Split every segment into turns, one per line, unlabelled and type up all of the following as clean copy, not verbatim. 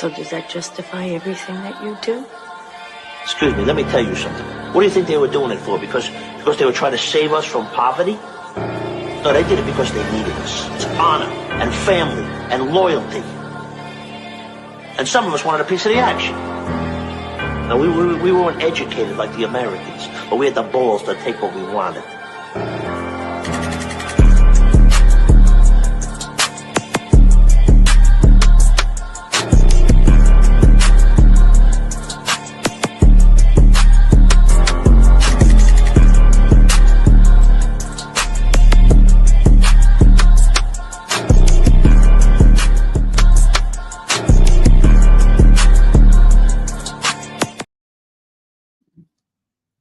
So does that justify everything that you do?
Excuse me, let me tell you something. What do you think they were doing it for? Because they were trying to save us from poverty? No, they did it because they needed us. It's honor and family and loyalty. And some of us wanted a piece of the action. Now, we weren't educated like the Americans, but we had the balls to take what we wanted.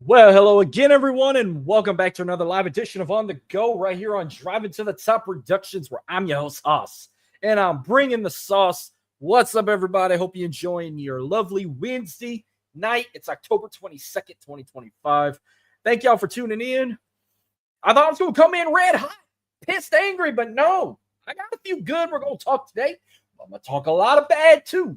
Well, hello again, everyone, and welcome back to another live edition of On The Go right here on Driving to the Top Productions, where I'm your host, Haas, and I'm bringing the sauce. What's up, everybody? Hope you're enjoying your lovely Wednesday night. It's October 22nd, 2025. Thank y'all for tuning in. I thought I was going to come in red hot, pissed, angry, but no. I got a few good we're going to talk today. I'm going to talk a lot of bad, too.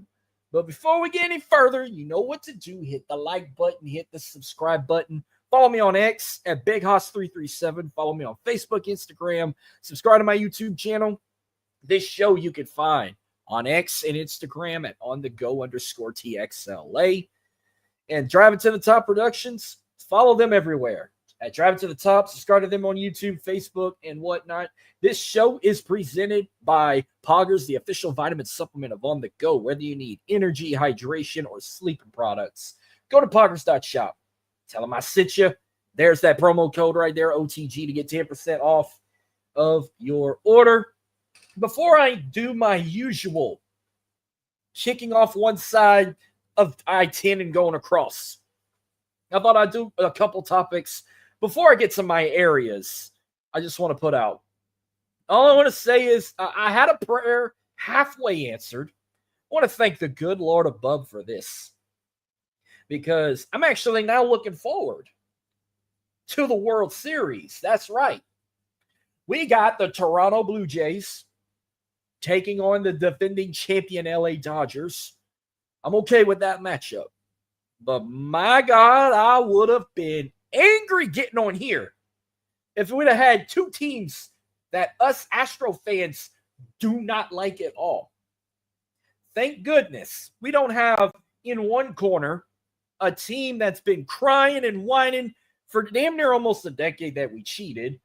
But before we get any further, you know what to do. Hit the like button, hit the subscribe button. Follow me on X at BigHoss337. Follow me on Facebook, Instagram. Subscribe to my YouTube channel. This show you can find on X and Instagram at onthego_TXLA. And Driving to the Top Productions, follow them everywhere. At Driving to the Top, subscribe to them on YouTube, Facebook, and whatnot. This show is presented by POGGERS, the official vitamin supplement of On The Go. Whether you need energy, hydration, or sleeping products, go to poggers.shop. Tell them I sent you. There's that promo code right there, OTG, to get 10% off of your order. Before I do my usual kicking off one side of I-10 and going across, I thought I'd do a couple topics. Before I get to my areas, I just want to put out, all I want to say is I had a prayer halfway answered. I want to thank the good Lord above for this, because I'm actually now looking forward to the World Series. That's right. We got the Toronto Blue Jays taking on the defending champion LA Dodgers. I'm okay with that matchup. But my God, I would have been angry getting on here if we'd have had two teams that us Astro fans do not like at all. Thank goodness we don't have in one corner a team that's been crying and whining for damn near almost a decade that we cheated,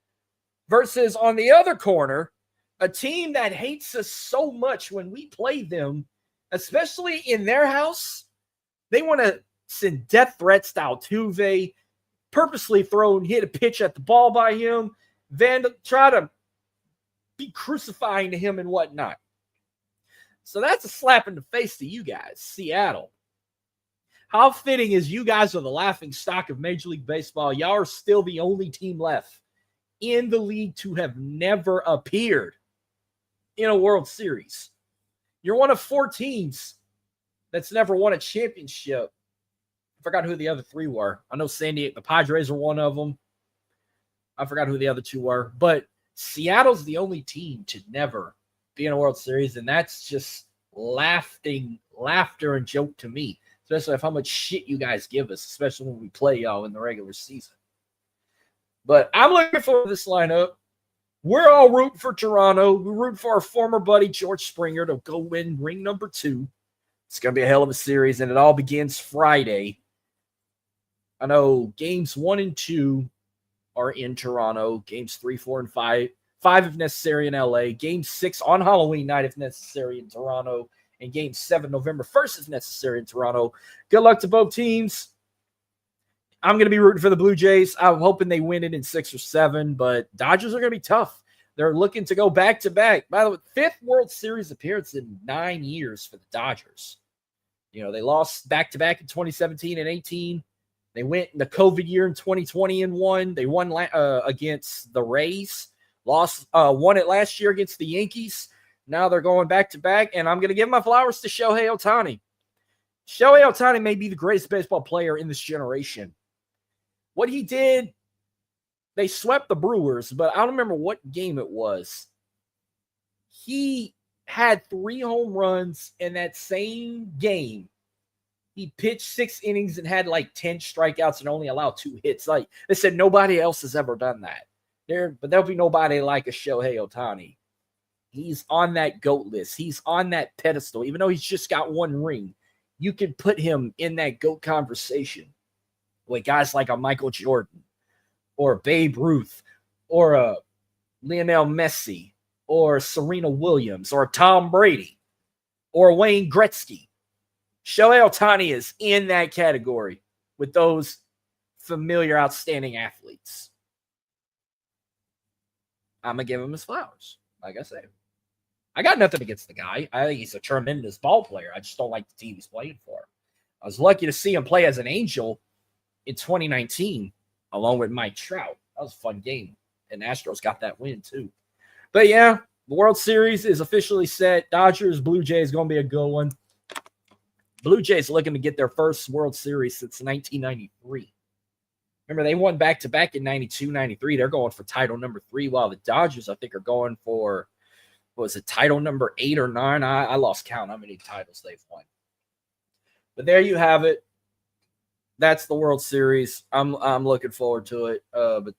versus on the other corner a team that hates us so much when we play them, especially in their house. They want to send death threats to Altuve, purposely hit a pitch at the ball by him, then try to be crucifying to him and whatnot. So that's a slap in the face to you guys, Seattle. How fitting is you guys are the laughing stock of Major League Baseball. Y'all are still the only team left in the league to have never appeared in a World Series. You're one of four teams that's never won a championship. I forgot who the other three were. I know the Padres are one of them. I forgot who the other two were. But Seattle's the only team to never be in a World Series, and that's just laughter and joke to me, especially of how much shit you guys give us, especially when we play y'all in the regular season. But I'm looking forward to this lineup. We're all rooting for Toronto. We're rooting for our former buddy George Springer to go win ring number 2. It's going to be a hell of a series, and it all begins Friday. I know games 1 and 2 are in Toronto. Games 3, 4, and 5 if necessary in LA. Game 6 on Halloween night if necessary in Toronto. And Game 7 November 1st if necessary in Toronto. Good luck to both teams. I'm going to be rooting for the Blue Jays. I'm hoping they win it in 6 or 7, but Dodgers are going to be tough. They're looking to go back-to-back. By the way, 5th World Series appearance in 9 years for the Dodgers. You know, they lost back-to-back in 2017 and 18. They went in the COVID year in 2020 and won. They won against the Rays. Won it last year against the Yankees. Now they're going back-to-back, and I'm going to give my flowers to Shohei Ohtani. Shohei Ohtani may be the greatest baseball player in this generation. What he did, they swept the Brewers, but I don't remember what game it was. He had 3 home runs in that same game. He pitched 6 innings and had like 10 strikeouts and only allowed 2 hits. Like they said, nobody else has ever done that. But there'll be nobody like a Shohei Ohtani. He's on that GOAT list. He's on that pedestal. Even though he's just got 1 ring, you can put him in that GOAT conversation with guys like a Michael Jordan or Babe Ruth or a Lionel Messi or Serena Williams or Tom Brady or Wayne Gretzky. Shohei Ohtani is in that category with those familiar, outstanding athletes. I'm going to give him his flowers, like I said. I got nothing against the guy. I think he's a tremendous ball player. I just don't like the team he's playing for. I was lucky to see him play as an Angel in 2019, along with Mike Trout. That was a fun game. And Astros got that win, too. But, yeah, the World Series is officially set. Dodgers, Blue Jays going to be a good one. Blue Jays looking to get their first World Series since 1993. Remember, they won back-to-back in 92, 93. They're going for title number 3, while the Dodgers, I think, are going for, was it title number 8 or 9? I lost count how many titles they've won. But there you have it. That's the World Series. I'm looking forward to it. But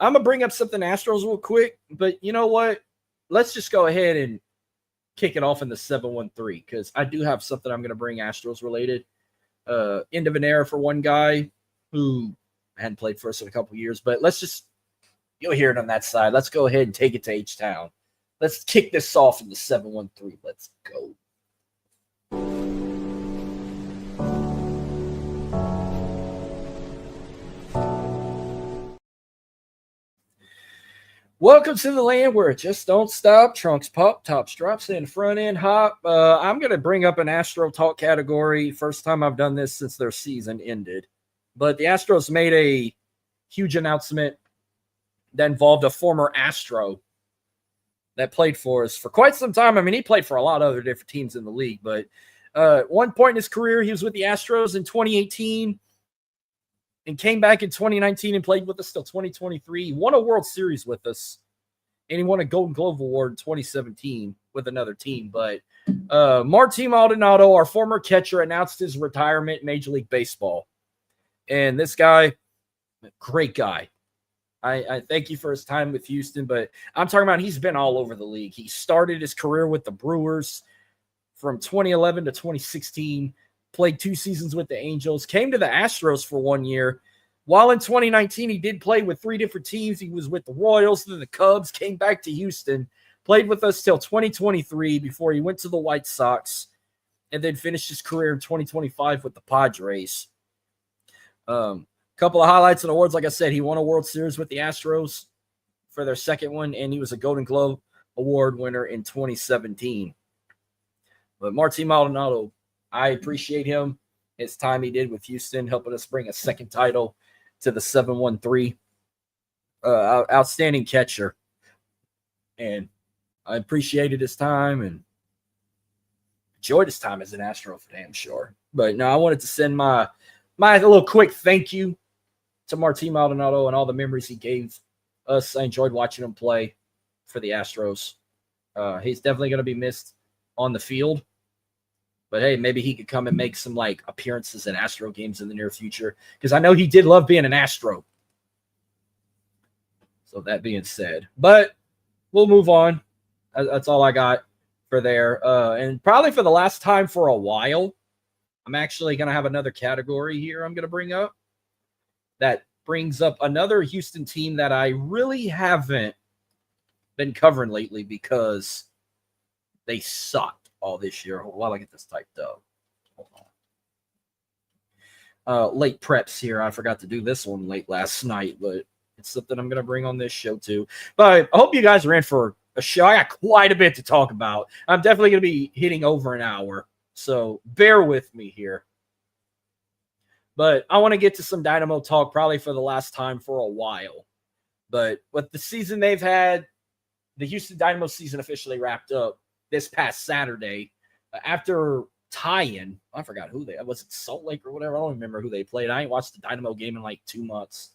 I'm going to bring up something Astros real quick. But you know what? Let's just go ahead and kick it off in the 713 because I do have something I'm going to bring Astros related. End of an era for one guy who hadn't played for us in a couple years. But let's just, you'll hear it on that side. Let's go ahead and take it to H-Town. Let's kick this off in the 713. Let's go. Welcome to the land where it just don't stop. Trunks pop, tops drops, and front end hop. I'm going to bring up an Astro talk category. First time I've done this since their season ended. But the Astros made a huge announcement that involved a former Astro that played for us for quite some time. I mean, he played for a lot of other different teams in the league. But at one point in his career, he was with the Astros in 2018. And came back in 2019 and played with us till 2023. He won a World Series with us. And he won a Golden Glove Award in 2017 with another team. But Martin Maldonado, our former catcher, announced his retirement in Major League Baseball. And this guy, great guy. I thank you for his time with Houston. But I'm talking about he's been all over the league. He started his career with the Brewers from 2011 to 2016. Played 2 seasons with the Angels, came to the Astros for 1 year. While in 2019, he did play with 3 different teams. He was with the Royals, then the Cubs, came back to Houston, played with us till 2023 before he went to the White Sox, and then finished his career in 2025 with the Padres. Couple of highlights and awards. Like I said, he won a World Series with the Astros for their second one, and he was a Golden Glove Award winner in 2017. But Martin Maldonado, I appreciate him, his time he did with Houston, helping us bring a second title to the 713. Outstanding catcher. And I appreciated his time and enjoyed his time as an Astro for damn sure. But no, I wanted to send my little quick thank you to Martin Maldonado and all the memories he gave us. I enjoyed watching him play for the Astros. He's definitely going to be missed on the field. But hey, maybe he could come and make some like appearances at Astro games in the near future because I know he did love being an Astro. So that being said, but we'll move on. That's all I got for there. And probably for the last time for a while, I'm actually going to have another category here I'm going to bring up that brings up another Houston team that I really haven't been covering lately because they sucked all this year. While I get this typed up. Hold on. Late preps here. I forgot to do this one late last night, but it's something I'm going to bring on this show too. But I hope you guys are in for a show. I got quite a bit to talk about. I'm definitely going to be hitting over an hour, so bear with me here. But I want to get to some Dynamo talk probably for the last time for a while. But with the season they've had, the Houston Dynamo season officially wrapped up this past Saturday after tie-in. I forgot who they was. It Salt Lake or whatever. I don't remember who they played. I ain't watched the Dynamo game in like 2 months.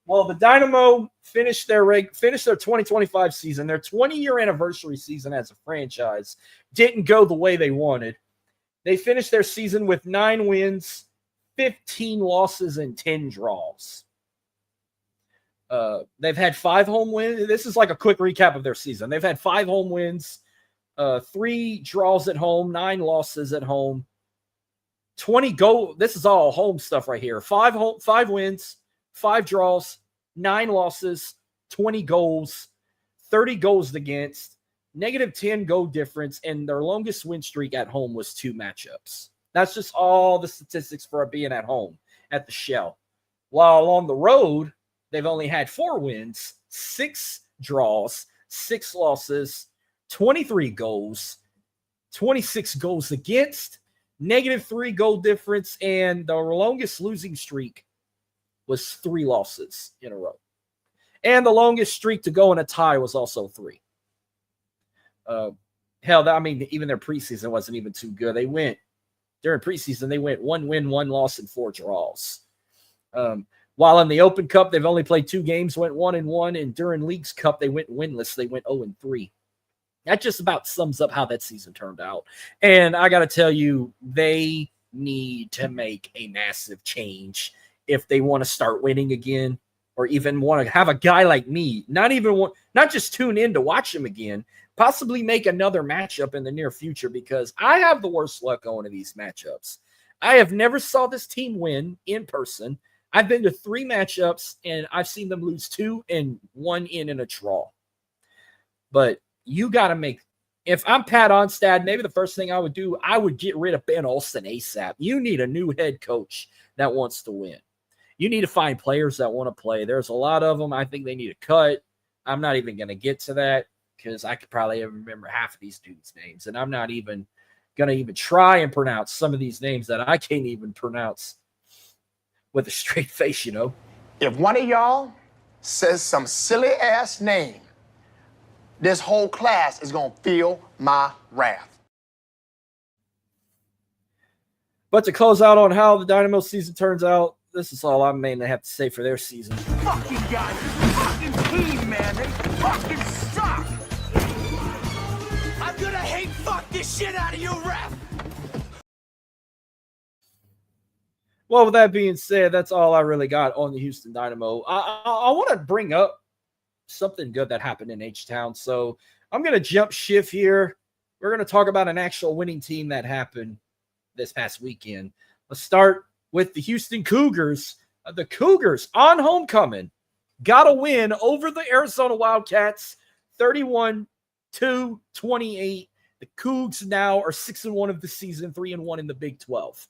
Well, the Dynamo finished their 2025 season, their 20-year anniversary season as a franchise. Didn't go the way they wanted. They finished their season with 9 wins, 15 losses, and 10 draws. They've had 5 home wins. This is like a quick recap of their season. They've had 5 home wins, 3 draws at home, 9 losses at home, 20 goal. This is all home stuff right here. 5 wins, 5 draws, 9 losses, 20 goals, 30 goals against, -10 goal difference, and their longest win streak at home was 2 matchups. That's just all the statistics for being at home at the Shell. While on the road, they've only had 4 wins, 6 draws, 6 losses, 23 goals, 26 goals against, -3 goal difference, and the longest losing streak was 3 losses in a row. And the longest streak to go in a tie was also 3. Hell, I mean, even their preseason wasn't even too good. During preseason, they went 1 win, 1 loss, and 4 draws. While in the Open Cup, they've only played 2 games, went 1-1, and during Leagues Cup, they went winless. They went 0-3. That just about sums up how that season turned out. And I got to tell you, they need to make a massive change if they want to start winning again, or even want to have a guy like me, not just tune in to watch him again, possibly make another matchup in the near future, because I have the worst luck going to these matchups. I have never saw this team win in person. I've been to 3 matchups, and I've seen them lose 2 and 1 in a draw. But you got to make – if I'm Pat Onstad, maybe the first thing I would do, I would get rid of Ben Olsen ASAP. You need a new head coach that wants to win. You need to find players that want to play. There's a lot of them. I think they need to cut. I'm not even going to get to that because I could probably remember half of these dudes' names, and I'm not even going to even try and pronounce some of these names that I can't even pronounce with a straight face, you know.
If one of y'all says some silly-ass name, this whole class is going to feel my wrath.
But to close out on how the Dynamo season turns out, this is all I mainly have to say for their season.
Fucking guys, fucking team, man. They fucking suck. I'm gonna hate fuck this shit out of you, ref.
Well, with that being said, that's all I really got on the Houston Dynamo. I want to bring up something good that happened in H-Town. So I'm going to jump shift here. We're going to talk about an actual winning team that happened this past weekend. Let's start with the Houston Cougars. The Cougars on homecoming got a win over the Arizona Wildcats, 31-28. The Cougs now are 6-1 of the season, 3-1 in the Big 12.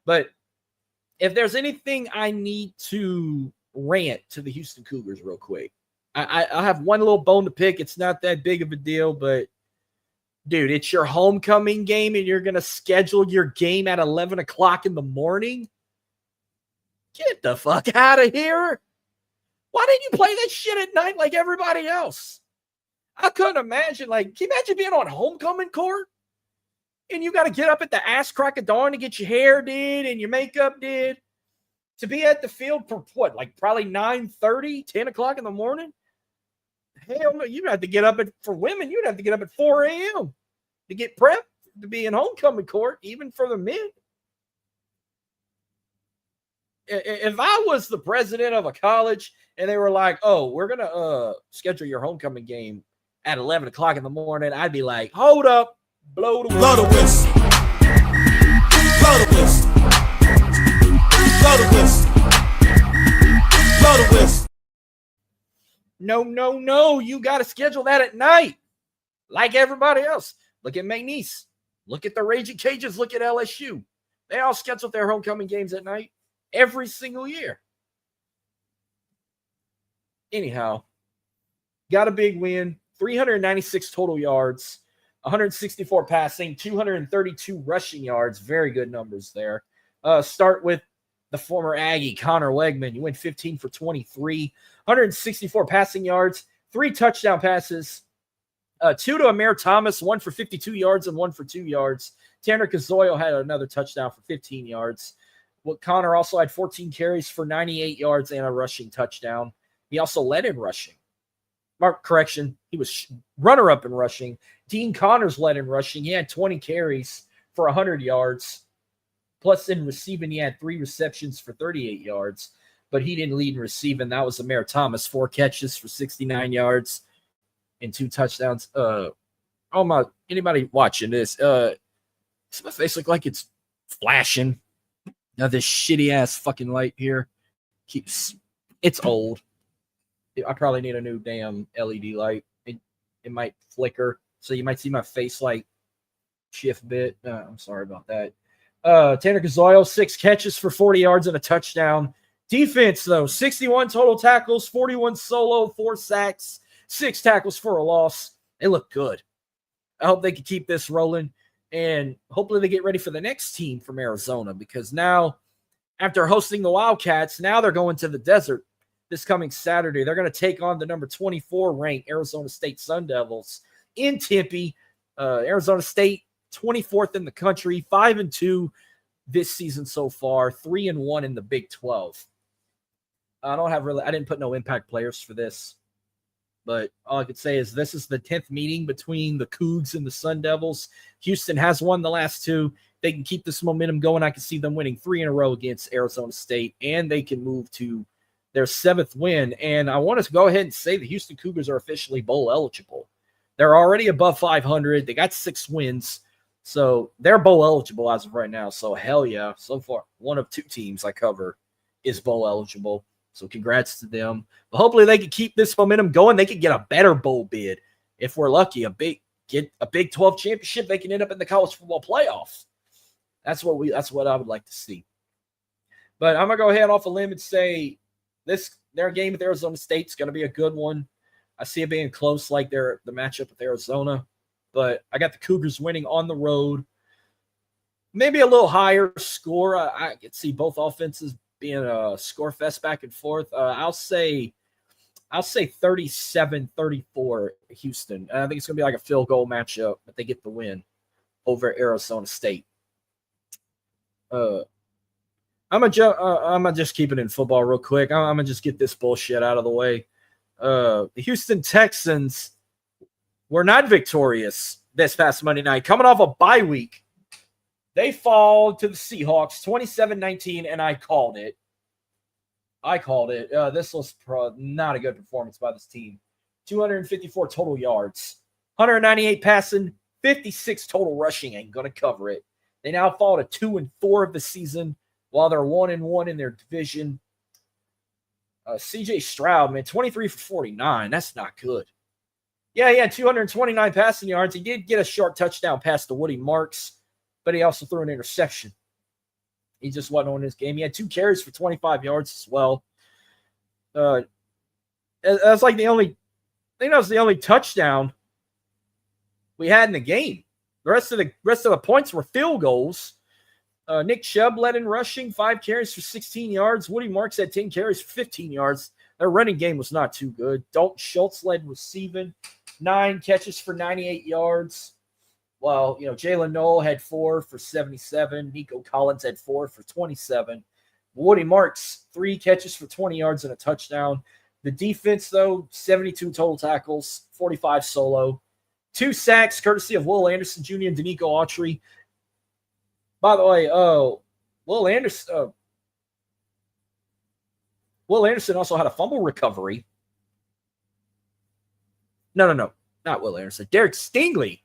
But if there's anything I need to rant to the Houston Cougars real quick, I have one little bone to pick. It's not that big of a deal, but dude, it's your homecoming game and you're going to schedule your game at 11 o'clock in the morning? Get the fuck out of here. Why didn't you play that shit at night like everybody else? I couldn't imagine. Like, can you imagine being on homecoming court? And you got to get up at the ass crack of dawn to get your hair did and your makeup did. To be at the field for what, like probably 9:30, 10 o'clock in the morning? Hell no, you'd have to get up for women, you'd have to get up at 4 a.m. to get prepped to be in homecoming court, even for the men. If I was the president of a college and they were like, oh, we're going to schedule your homecoming game at 11 o'clock in the morning, I'd be like, hold up, blow the whistle. Blow the whistle. Blow the whistle. Blow the whistle. Blow the whistle. No. You got to schedule that at night like everybody else. Look at McNeese. Look at the Raging Cajuns. Look at LSU. They all schedule their homecoming games at night every single year. Anyhow, got a big win. 396 total yards, 164 passing, 232 rushing yards. Very good numbers there. Start with the former Aggie, Connor Wegman. You went 15 for 23, 164 passing yards, 3 touchdown passes, 2 to Amir Thomas, 1 for 52 yards and 1 for 2 yards. Tanner Kazoyo had another touchdown for 15 yards. Connor also had 14 carries for 98 yards and a rushing touchdown. He also led in rushing. Correction, he was runner-up in rushing. Dean Connors led in rushing. He had 20 carries for 100 yards. Plus in receiving, he had 3 receptions for 38 yards. But he didn't lead in receiving. That was Amir Thomas, 4 catches for 69 yards and 2 touchdowns. Anybody watching this? Does my face look like it's flashing? Now this shitty-ass fucking light here it's old. I probably need a new damn LED light. It might flicker, so you might see my face like shift a bit. I'm sorry about that. Tanner Gazoyo, 6 catches for 40 yards and a touchdown. Defense, though, 61 total tackles, 41 solo, 4 sacks, 6 tackles for a loss. They look good. I hope they can keep this rolling, and hopefully they get ready for the next team from Arizona, because now, after hosting the Wildcats, now they're going to the desert this coming Saturday. They're going to take on the number 24 ranked Arizona State Sun Devils in Tempe. Arizona State, 24th in the country, 5-2 this season so far, 3-1 in the Big 12. I didn't put no impact players for this, but all I could say is this is the 10th meeting between the Cougs and the Sun Devils. Houston has won the last 2. They can keep this momentum going. I can see them winning 3 in a row against Arizona State, and they can move to their 7th win. And I want to go ahead and say the Houston Cougars are officially bowl eligible. They're already above 500. They got 6 wins. So they're bowl eligible as of right now. So hell yeah. So far, one of 2 teams I cover is bowl eligible. So congrats to them. But hopefully they can keep this momentum going. They can get a better bowl bid. If we're lucky, get a Big 12 championship, they can end up in the college football playoff. That's what I would like to see. But I'm gonna go ahead off a limb and say their game with Arizona State is gonna be a good one. I see it being close, like the matchup with Arizona. But I got the Cougars winning on the road. Maybe a little higher score. I could see both offenses being a score fest back and forth. I'll say 37-34 Houston. And I think it's going to be like a field goal matchup, but they get the win over Arizona State. I'm gonna just keep it in football real quick. I'm gonna just get this bullshit out of the way. The Houston Texans were not victorious this past Monday night. Coming off a bye week, they fall to the Seahawks 27-19, and I called it. This was not a good performance by this team. 254 total yards, 198 passing, 56 total rushing. Ain't going to cover it. They now fall to 2-4 of the season, while they're 1-1 in their division. CJ Stroud, man, 23 for 49. That's not good. Yeah, he had 229 passing yards. He did get a short touchdown pass to Woody Marks, but he also threw an interception. He just wasn't on his game. He had 2 carries for 25 yards as well. That's like the only touchdown we had in the game. The rest of the points were field goals. Nick Chubb led in rushing, 5 carries for 16 yards. Woody Marks had 10 carries for 15 yards. Their running game was not too good. Dalton Schultz led receiving, 9 catches for 98 yards. Well, Jalen Noel had 4 for 77. Nico Collins had 4 for 27. Woody Marks, 3 catches for 20 yards and a touchdown. The defense, though, 72 total tackles, 45 solo. 2 sacks, courtesy of Will Anderson Jr. and Danico Autry. By the way, Will Anderson also had a fumble recovery. No, not Will Anderson. Derek Stingley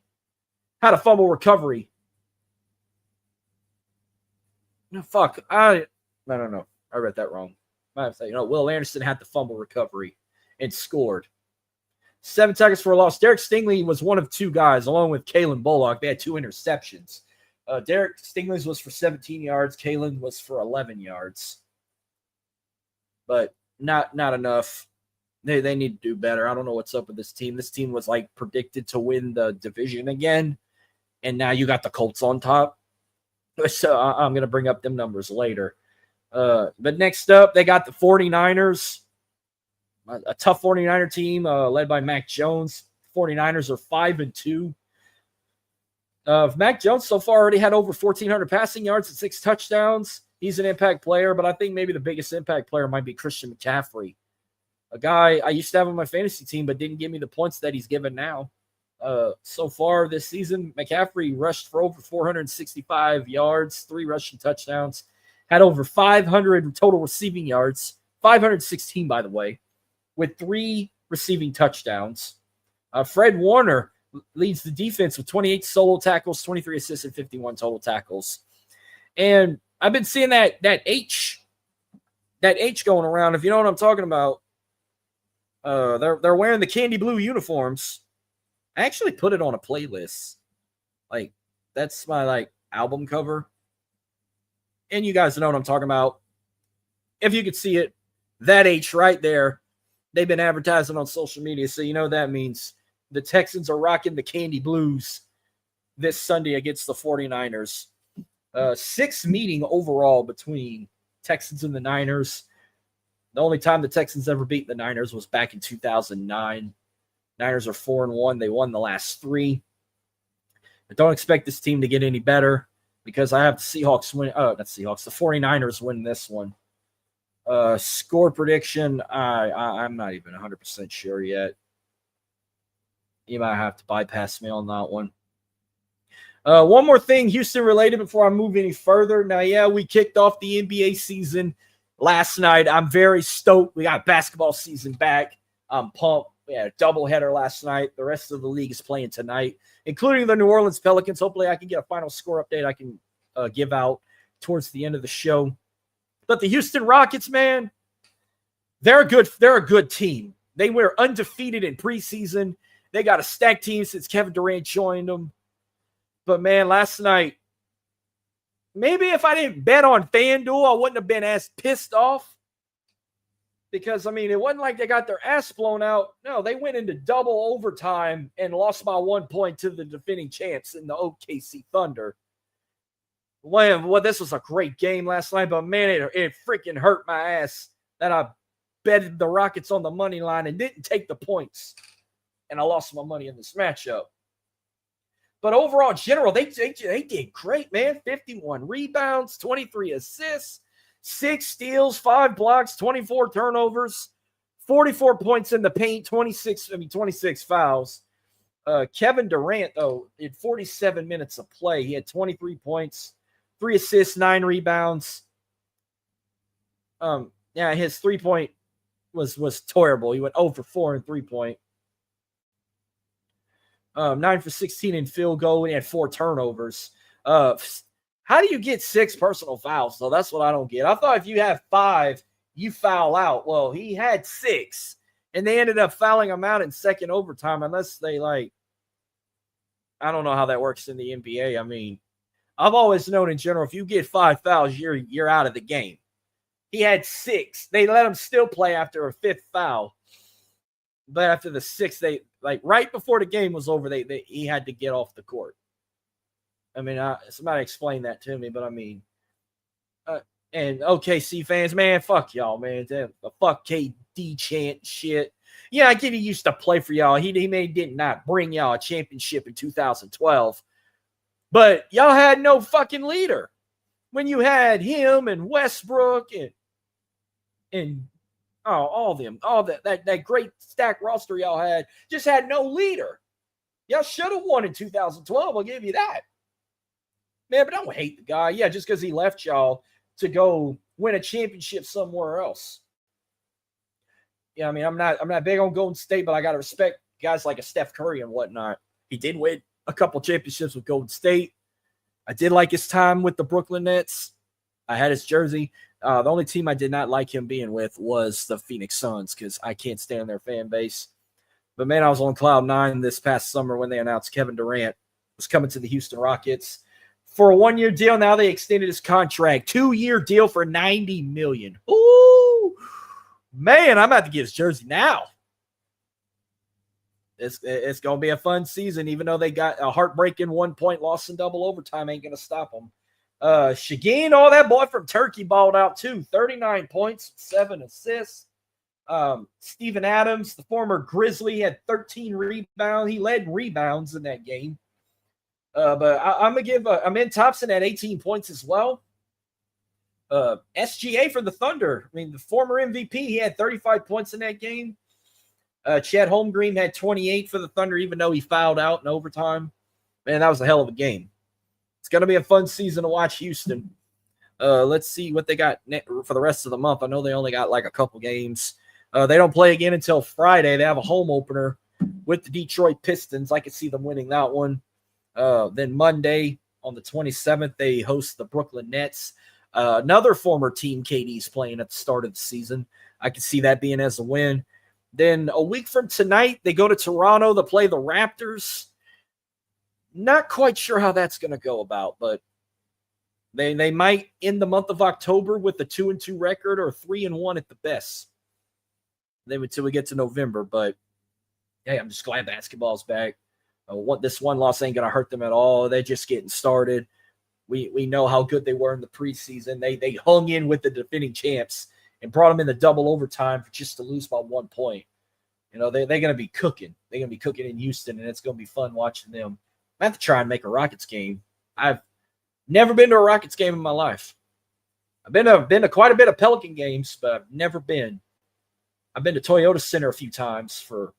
had a fumble recovery. No, fuck. No. I read that wrong. Will Anderson had the fumble recovery and scored. 7 tackles for a loss. Derek Stingley was one of 2 guys, along with Kalen Bullock. They had 2 interceptions. Derek Stingley's was for 17 yards. Kalen was for 11 yards. But not enough. They need to do better. I don't know what's up with this team. This team was like predicted to win the division again, and now you got the Colts on top. So I'm going to bring up them numbers later. But next up, they got the 49ers, a tough 49er team led by Mac Jones. 49ers are 5-2. Mac Jones so far already had over 1,400 passing yards and 6 touchdowns. He's an impact player, but I think maybe the biggest impact player might be Christian McCaffrey, a guy I used to have on my fantasy team, but didn't give me the points that he's given now. So far this season, McCaffrey rushed for over 465 yards, 3 rushing touchdowns, had over 500 total receiving yards, 516, by the way, with 3 receiving touchdowns. Fred Warner leads the defense with 28 solo tackles, 23 assists, and 51 total tackles. And I've been seeing that H going around. If you know what I'm talking about, they're wearing the candy blue uniforms. I actually put it on a playlist. Like, that's my album cover. And you guys know what I'm talking about. If you could see it, that H right there, they've been advertising on social media, so you know that means the Texans are rocking the candy blues this Sunday against the 49ers. 6th meeting overall between Texans and the Niners. The only time the Texans ever beat the Niners was back in 2009. Niners are 4-1. They won the last 3. I don't expect this team to get any better because I have the Seahawks win. Not Seahawks. The 49ers win this one. Score prediction, I'm not even 100% sure yet. You might have to bypass me on that one. One more thing, Houston related, before I move any further. Now, yeah, we kicked off the NBA season last night. I'm very stoked. We got basketball season back. I'm pumped. We had a doubleheader last night. The rest of the league is playing tonight, including the New Orleans Pelicans. Hopefully, I can get a final score update I can give out towards the end of the show. But the Houston Rockets, man, they're a good team. They were undefeated in preseason. They got a stacked team since Kevin Durant joined them. But, man, last night, maybe if I didn't bet on FanDuel, I wouldn't have been as pissed off. Because, I mean, it wasn't like they got their ass blown out. No, they went into double overtime and lost by 1 point to the defending champs in the OKC Thunder. Well, this was a great game last night, but, man, it freaking hurt my ass that I betted the Rockets on the money line and didn't take the points. And I lost my money in this matchup. But overall, in general, they did great, man. 51 rebounds, 23 assists, 6 steals, 5 blocks, 24 turnovers, 44 points in the paint, 26 fouls. Kevin Durant, though, in 47 minutes of play, he had 23 points, 3 assists, 9 rebounds. His 3-point was terrible. He went 0 for 4 in 3-point. 9 for 16 in field goal, and he had 4 turnovers. How do you get 6 personal fouls, though? That's what I don't get. I thought if you have 5, you foul out. Well, he had 6, and they ended up fouling him out in second overtime unless they, I don't know how that works in the NBA. I mean, I've always known in general, if you get 5 fouls, you're out of the game. He had 6. They let him still play after a 5th foul. But after the 6th, they right before the game was over, he had to get off the court. I mean, somebody explain that to me, but I mean, and OKC fans, man, fuck y'all, man. The fuck KD chant shit. Yeah, I get he used to play for y'all. He did not bring y'all a championship in 2012, but y'all had no fucking leader when you had him and Westbrook and all that great stacked roster y'all had, just had no leader. Y'all should have won in 2012. I'll give you that. Man, but I don't hate the guy. Yeah, just because he left y'all to go win a championship somewhere else. Yeah, I mean, I'm not big on Golden State, but I got to respect guys like a Steph Curry and whatnot. He did win a couple championships with Golden State. I did like his time with the Brooklyn Nets. I had his jersey. The only team I did not like him being with was the Phoenix Suns because I can't stand their fan base. But, man, I was on cloud 9 this past summer when they announced Kevin Durant was coming to the Houston Rockets for a 1-year deal. Now they extended his contract. 2-year deal for $90 million. Ooh, man, I'm about to get his jersey now. It's going to be a fun season, even though they got a heartbreaking 1-point loss in double overtime. Ain't going to stop them. Shagin, that boy from Turkey balled out too. 39 points, 7 assists. Steven Adams, the former Grizzly, had 13 rebounds. He led rebounds in that game. But I'm going to give Amin Thompson at 18 points as well. SGA for the Thunder. I mean, the former MVP, he had 35 points in that game. Chet Holmgren had 28 for the Thunder, even though he fouled out in overtime. Man, that was a hell of a game. It's going to be a fun season to watch Houston. Let's see what they got for the rest of the month. I know they only got like a couple games. They don't play again until Friday. They have a home opener with the Detroit Pistons. I could see them winning that one. Then Monday on the 27th, they host the Brooklyn Nets. Another former team KD's playing at the start of the season. I could see that being as a win. Then a week from tonight, they go to Toronto to play the Raptors. Not quite sure how that's going to go about, but they might end the month of October with a 2-2 record or 3-1 at the best. Then until we get to November, but hey, I'm just glad basketball's back. This one loss ain't going to hurt them at all. They're just getting started. We know how good they were in the preseason. They hung in with the defending champs and brought them in the double overtime just to lose by 1 point. You know, they're going to be cooking. They're going to be cooking in Houston, and it's going to be fun watching them. I have to try and make a Rockets game. I've never been to a Rockets game in my life. I've been to quite a bit of Pelican games, but I've never been. I've been to Toyota Center a few times for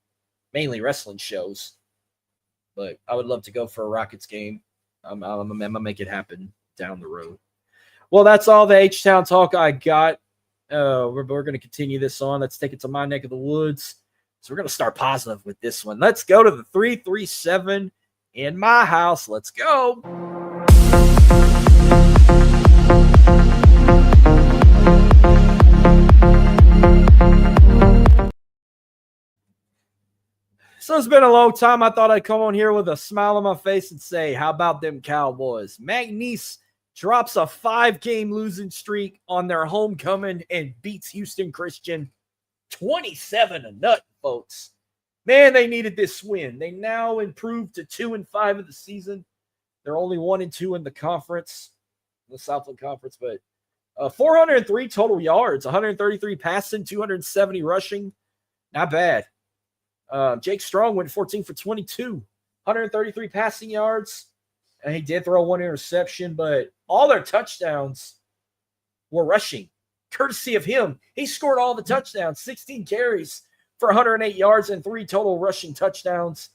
mainly wrestling shows, but I would love to go for a Rockets game. I'm going to make it happen down the road. Well, that's all the H-Town talk I got. We're going to continue this on. Let's take it to my neck of the woods. So we're going to start positive with this one. Let's go to the 337 in my house. Let's go. So it's been a long time. I thought I'd come on here with a smile on my face and say, how about them Cowboys? McNeese drops a 5-game losing streak on their homecoming and beats Houston Christian 27-0, folks. Man, they needed this win. They now improved to 2-5 of the season. They're only 1-2 in the conference, the Southland Conference, but 403 total yards, 133 passing, 270 rushing. Not bad. Jake Strong went 14 for 22, 133 passing yards. And he did throw one interception, but all their touchdowns were rushing, courtesy of him. He scored all the touchdowns, 16 carries for 108 yards and 3 total rushing touchdowns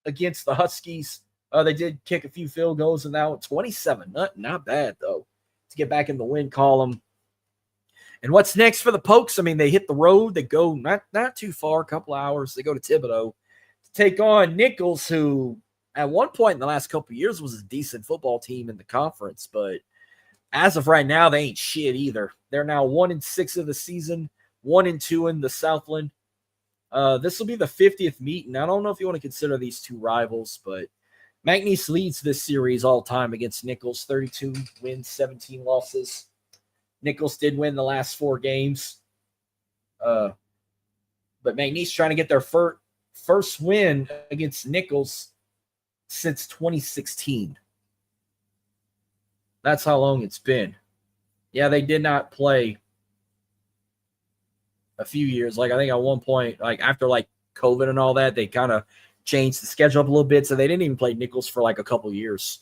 against the Huskies. They did kick a few field goals in that one. 27, not bad, though, to get back in the win column. And what's next for the Pokes? I mean, they hit the road. They go not too far, a couple hours. They go to Thibodaux to take on Nichols, who at one point in the last couple of years was a decent football team in the conference. But as of right now, they ain't shit either. They're now 1-6 of the season, 1-2 in the Southland. This will be the 50th meeting. I don't know if you want to consider these two rivals, but McNeese leads this series all time against Nichols, 32 wins, 17 losses. Nichols did win the last 4 games. But McNeese trying to get their first win against Nichols since 2016. That's how long it's been. Yeah, they did not play a few years. Like, I think at one point, like after like COVID and all that, they kind of changed the schedule up a little bit. So they didn't even play Nichols for like a couple years.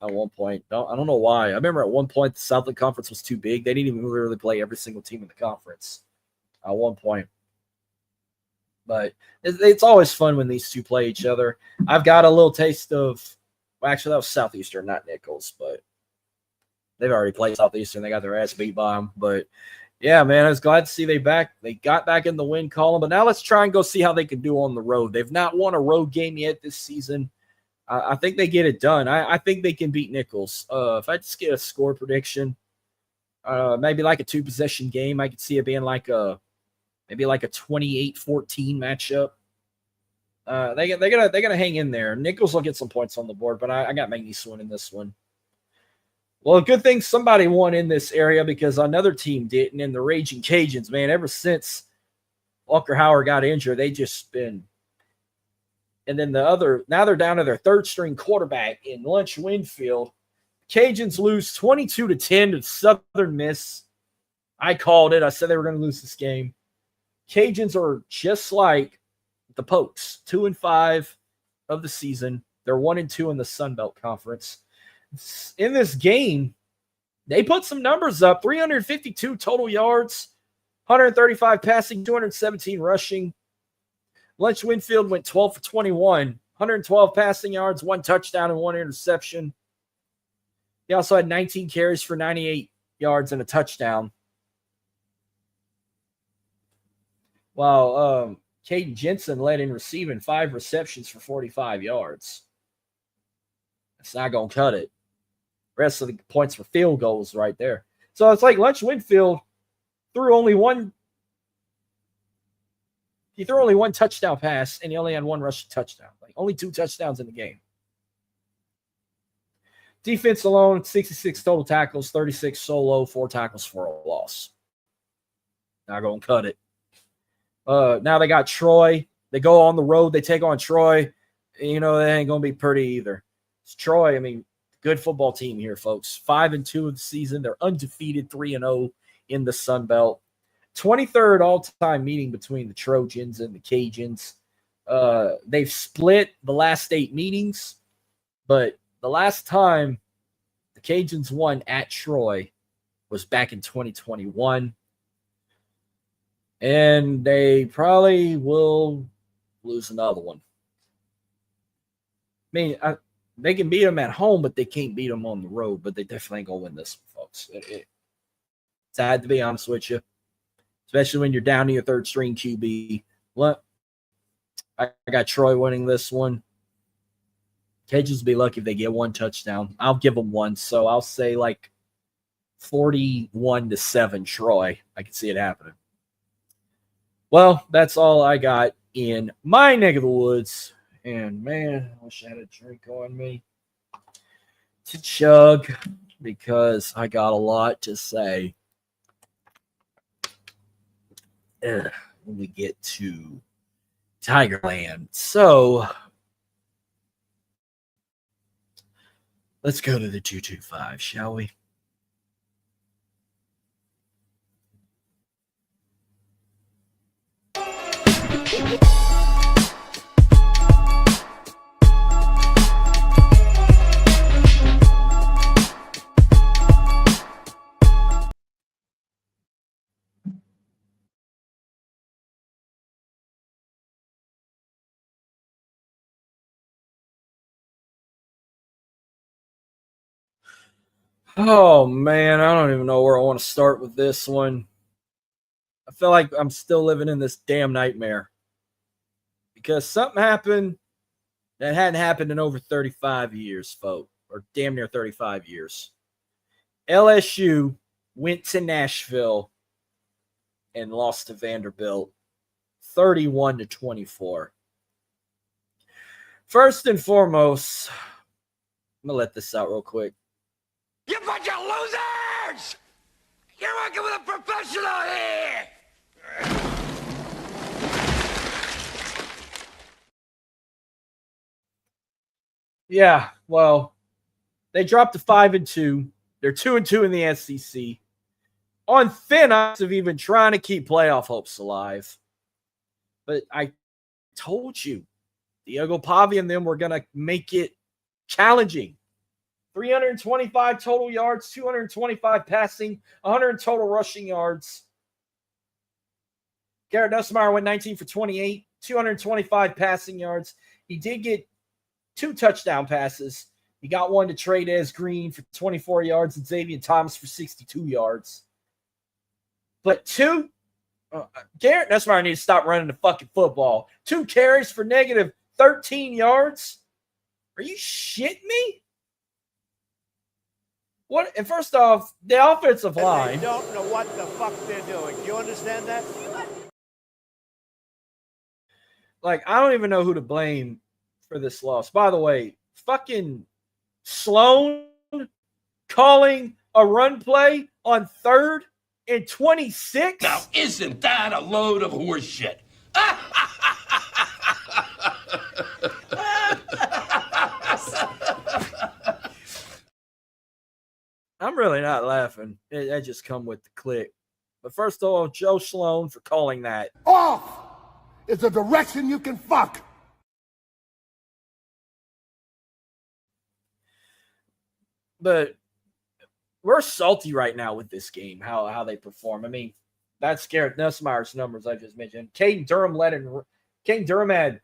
At one point. I don't know why. I remember at one point the Southland Conference was too big. They didn't even really play every single team in the conference at one point. But it's always fun when these two play each other. I've got a little taste of, well, actually that was Southeastern, not Nichols, but they've already played Southeastern. They got their ass beat by them. But yeah, man, I was glad to see they got back in the win column. But now let's try and go see how they can do on the road. They've not won a road game yet this season. I think they get it done. I think they can beat Nichols. If I just get a score prediction, maybe like a 2-possession game, I could see it being like maybe like a 28-14 matchup. They're gonna hang in there. Nichols will get some points on the board, but I got McNeese winning this one. Well, good thing somebody won in this area because another team didn't. And the Raging Cajuns, man, ever since Walker Howard got injured, they just been. And then now they're down to their third-string quarterback in Lunch Winfield. Cajuns lose 22-10 to Southern Miss. I called it. I said they were going to lose this game. Cajuns are just like the Pokes, 2-5 of the season. They're 1-2 in the Sun Belt Conference. In this game, they put some numbers up. 352 total yards, 135 passing, 217 rushing. Lynch Winfield went 12 for 21, 112 passing yards, 1 touchdown and 1 interception. He also had 19 carries for 98 yards and a touchdown. While Caden Jensen led in receiving, 5 receptions for 45 yards. That's not going to cut it. Rest of the points for field goals right there. So it's like Lynch Winfield threw only one. He threw only 1 touchdown pass, and he only had 1 rushing touchdown. Like only 2 touchdowns in the game. Defense alone, 66 total tackles, 36 solo, 4 tackles for a loss. Not going to cut it. Now they got Troy. They go on the road. They take on Troy. You know, they ain't going to be pretty either. It's Troy, I mean, good football team here, folks. 5-2 of the season. They're undefeated, 3-0 in the Sun Belt. 23rd all-time meeting between the Trojans and the Cajuns. They've split the last 8 meetings, but the last time the Cajuns won at Troy was back in 2021. And they probably will lose another one. I mean, they can beat them at home, but they can't beat them on the road. But they definitely ain't going to win this one, folks. It's sad to be honest with you. Especially when you're down to your 3rd string QB. Look, I got Troy winning this one. Cajuns will be lucky if they get 1 touchdown. I'll give them 1. So I'll say like 41-7 Troy. I can see it happening. Well, that's all I got in my neck of the woods. And man, I wish I had a drink on me to chug because I got a lot to say. When we get to Tigerland. So let's go to the 225, shall we? Oh, man, I don't even know where I want to start with this one. I feel like I'm still living in this damn nightmare. Because something happened that hadn't happened in over 35 years, folks. Or damn near 35 years. LSU went to Nashville and lost to Vanderbilt 31-24. First and foremost, I'm going to let this out real quick.
You bunch of losers! You're working with a professional here!
Yeah, well, they dropped to 5-2. They're 2-2 in the SEC. On thin ice of even trying to keep playoff hopes alive. But I told you, Diego Pavi and them were going to make it challenging. 325 total yards, 225 passing, 100 total rushing yards. Garrett Nussmeier went 19 for 28, 225 passing yards. He did get 2 touchdown passes. He got 1 to Trades Green for 24 yards and Xavier Thomas for 62 yards. But Garrett Nussmeier needs to stop running the fucking football. 2 carries for negative 13 yards? Are you shitting me? What? And first off, the offensive line.
They don't know what the fuck they're doing. Do you understand that?
Like, I don't even know who to blame for this loss. By the way, fucking Sloan calling a run play on 3rd and 26.
Now, isn't that a load of horseshit?
I'm really not laughing. I just come with the click. But first of all, Joe Sloan for calling that.
Off is a direction you can fuck.
But we're salty right now with this game, how they perform. I mean, that's Garrett Nussmeier's numbers I just mentioned. Caden Durham had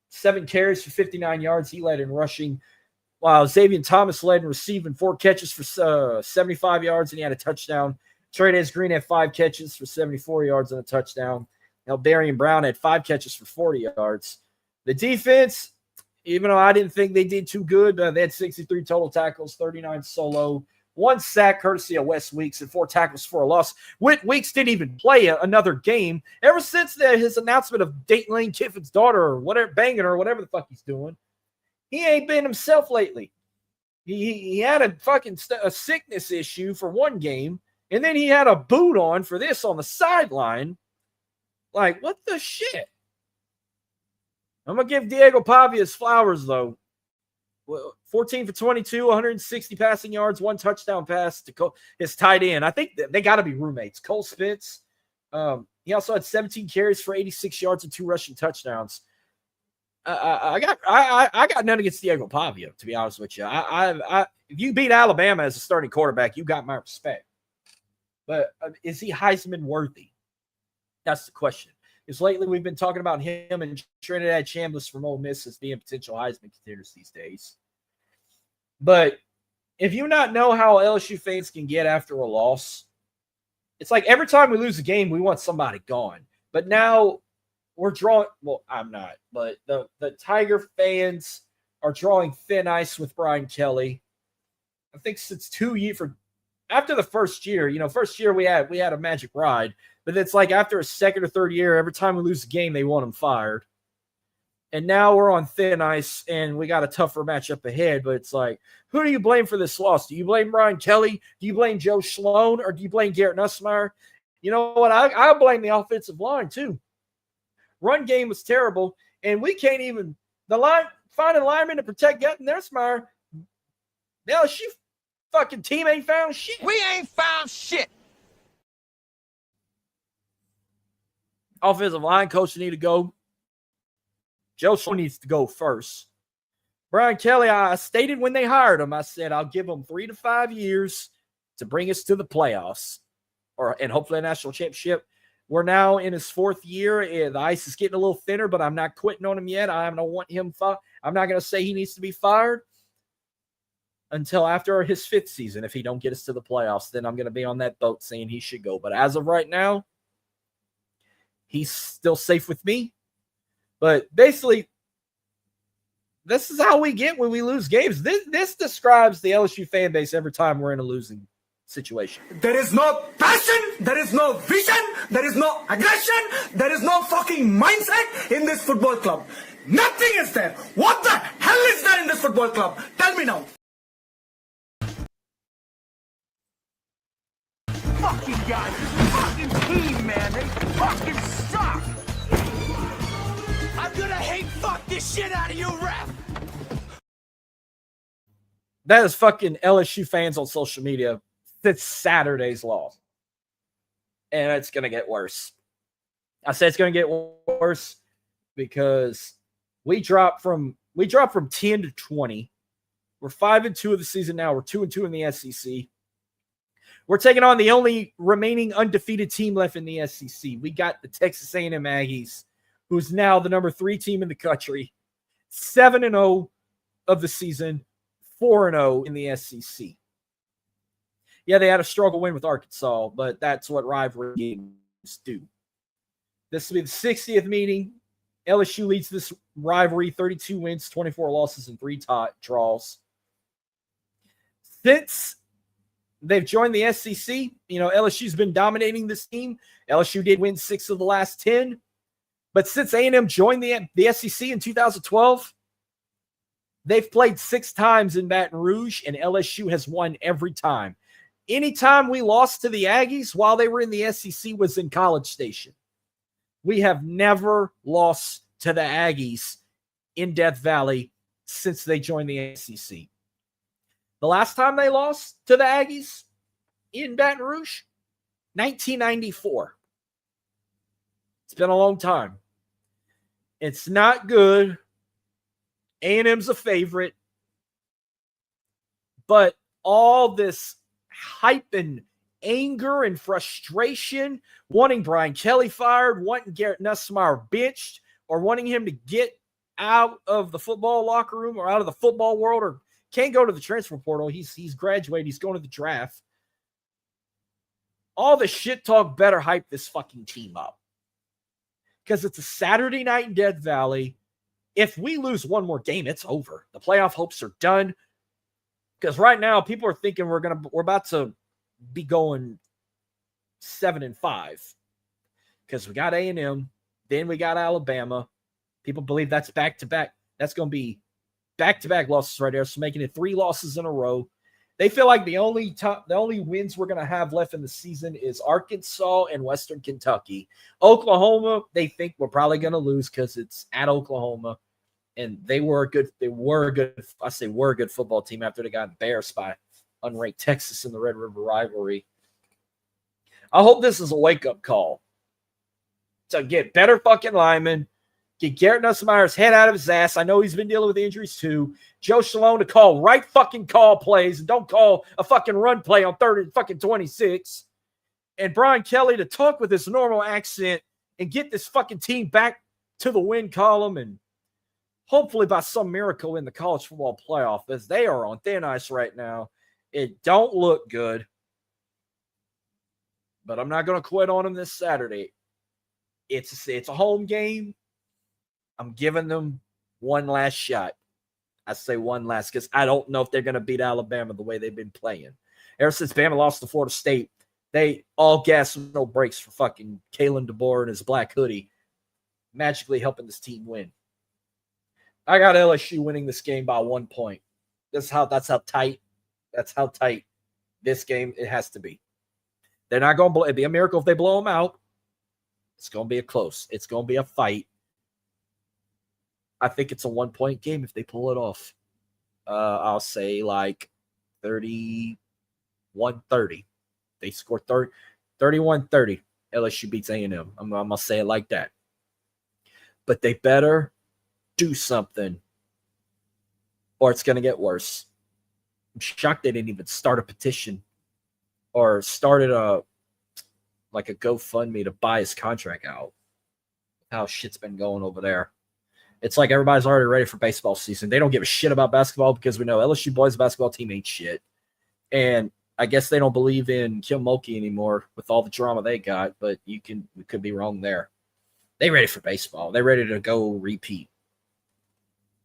7 carries for 59 yards. He led in rushing, while Xavier Thomas led in receiving, 4 catches for 75 yards, and he had a touchdown. Trey'Dez Green had 5 catches for 74 yards and a touchdown. Darian Brown had 5 catches for 40 yards. The defense, even though I didn't think they did too good, they had 63 total tackles, 39 solo, 1 sack courtesy of Wes Weeks, and 4 tackles for a loss. Weeks didn't even play another game ever since his announcement of dating Lane Kiffin's daughter or whatever, banging her or whatever the fuck he's doing. He ain't been himself lately. He had a fucking a sickness issue for one game, and then he had a boot on for this on the sideline. Like, what the shit? I'm going to give Diego Pavia his flowers, though. 14 for 22, 160 passing yards, 1 touchdown pass to his tight end. I think they got to be roommates. Cole Spence. He also had 17 carries for 86 yards and 2 rushing touchdowns. I got none against Diego Pavia, to be honest with you. If you beat Alabama as a starting quarterback, you got my respect. But is he Heisman worthy? That's the question. Because lately we've been talking about him and Trinidad Chambliss from Ole Miss as being potential Heisman contenders these days. But if you not know how LSU fans can get after a loss, it's like every time we lose a game, we want somebody gone. But now we're drawing – well, I'm not. But the Tiger fans are drawing thin ice with Brian Kelly. I think since 2 years – after the first year, first year we had a magic ride. But it's like after a second or third year, every time we lose a game, they want him fired. And now we're on thin ice, and we got a tougher matchup ahead. But it's like, who do you blame for this loss? Do you blame Brian Kelly? Do you blame Joe Sloan? Or do you blame Garrett Nussmeier? You know what? I blame the offensive line, too. Run game was terrible, and we can't even finding linemen to protect Garrett Nussmeier. The LSU fucking team ain't found shit.
We ain't found shit.
Offensive line coach need to go. Joe Sloan needs to go first. Brian Kelly, I stated when they hired him, I said I'll give him 3 to 5 years to bring us to the playoffs and hopefully a national championship. We're now in his 4th year. The ice is getting a little thinner, but I'm not quitting on him yet. I'm going to want him fired. I'm not going to say he needs to be fired until after his 5th season. If he don't get us to the playoffs, then I'm going to be on that boat saying he should go. But as of right now, he's still safe with me. But basically, this is how we get when we lose games. This describes the LSU fan base every time we're in a losing situation.
There is no passion, there is no vision, there is no aggression, there is no fucking mindset in this football club. Nothing is there. What the hell is there in this football club? Tell me now.
Fucking guys, this fucking team, man, they fucking suck. I'm gonna hate fuck this shit out of you, ref.
That is fucking LSU fans on social media since Saturday's loss. And it's going to get worse. I say it's going to get worse because we dropped from 10 to 20. We're 5-2 of the season now. We're 2-2 in the SEC. We're taking on the only remaining undefeated team left in the SEC. We got the Texas A&M Aggies, who's now the number 3 team in the country. 7-0 of the season, 4-0 in the SEC. Yeah, they had a struggle win with Arkansas, but that's what rivalry games do. This will be the 60th meeting. LSU leads this rivalry, 32 wins, 24 losses, and 3 draws. Since they've joined the SEC, LSU's been dominating this team. LSU did win 6 of the last 10. But since A&M joined the SEC in 2012, they've played 6 times in Baton Rouge, and LSU has won every time. Anytime we lost to the Aggies while they were in the SEC was in College Station. We have never lost to the Aggies in Death Valley since they joined the SEC. The last time they lost to the Aggies in Baton Rouge, 1994. It's been a long time. It's not good. A&M's a favorite. But all this hype and anger and frustration, wanting Brian Kelly fired, wanting Garrett Nussmeier benched, or wanting him to get out of the football locker room or out of the football world, or can't go to the transfer portal. He's graduated. He's going to the draft. All the shit talk better hype this fucking team up. Because it's a Saturday night in Death Valley. If we lose one more game, it's over. The playoff hopes are done. Because right now, people are thinking we're about to be going 7-5. Because we got A&M, then we got Alabama. People believe that's back-to-back. That's going to be back-to-back losses right there. So making it 3 losses in a row. They feel like the only wins we're going to have left in the season is Arkansas and Western Kentucky. Oklahoma, they think we're probably going to lose because it's at Oklahoma, and they were a good football team after they got embarrassed by unranked Texas in the Red River rivalry. I hope this is a wake-up call to get better fucking linemen, get Garrett Nussmeier's head out of his ass. I know he's been dealing with injuries too. Joe Shalone to call plays and don't call a fucking run play on 3rd and fucking 26. And Brian Kelly to talk with his normal accent and get this fucking team back to the win column, and hopefully by some miracle in the college football playoff, as they are on thin ice right now. It don't look good. But I'm not going to quit on them this Saturday. It's a home game. I'm giving them one last shot. I say one last because I don't know if they're going to beat Alabama the way they've been playing. Ever since Bama lost to Florida State, they all gas, no breaks for fucking Kalen DeBoer and his black hoodie, magically helping this team win. I got LSU winning this game by 1 point. That's how tight this game it has to be. They're not going to it'd be a miracle if they blow them out. It's going to be it's going to be a fight. I think it's a 1 point game if they pull it off. I'll say like 31-30. They score 31-30. LSU beats A&M. I'm going to say it like that. But they better do something or it's going to get worse. I'm shocked they didn't even start a petition or started a GoFundMe to buy his contract out. How shit's been going over there. It's like everybody's already ready for baseball season. They don't give a shit about basketball because we know LSU boys basketball team ain't shit. And I guess they don't believe in Kim Mulkey anymore with all the drama they got, but we could be wrong there. They ready for baseball. They're ready to go repeat.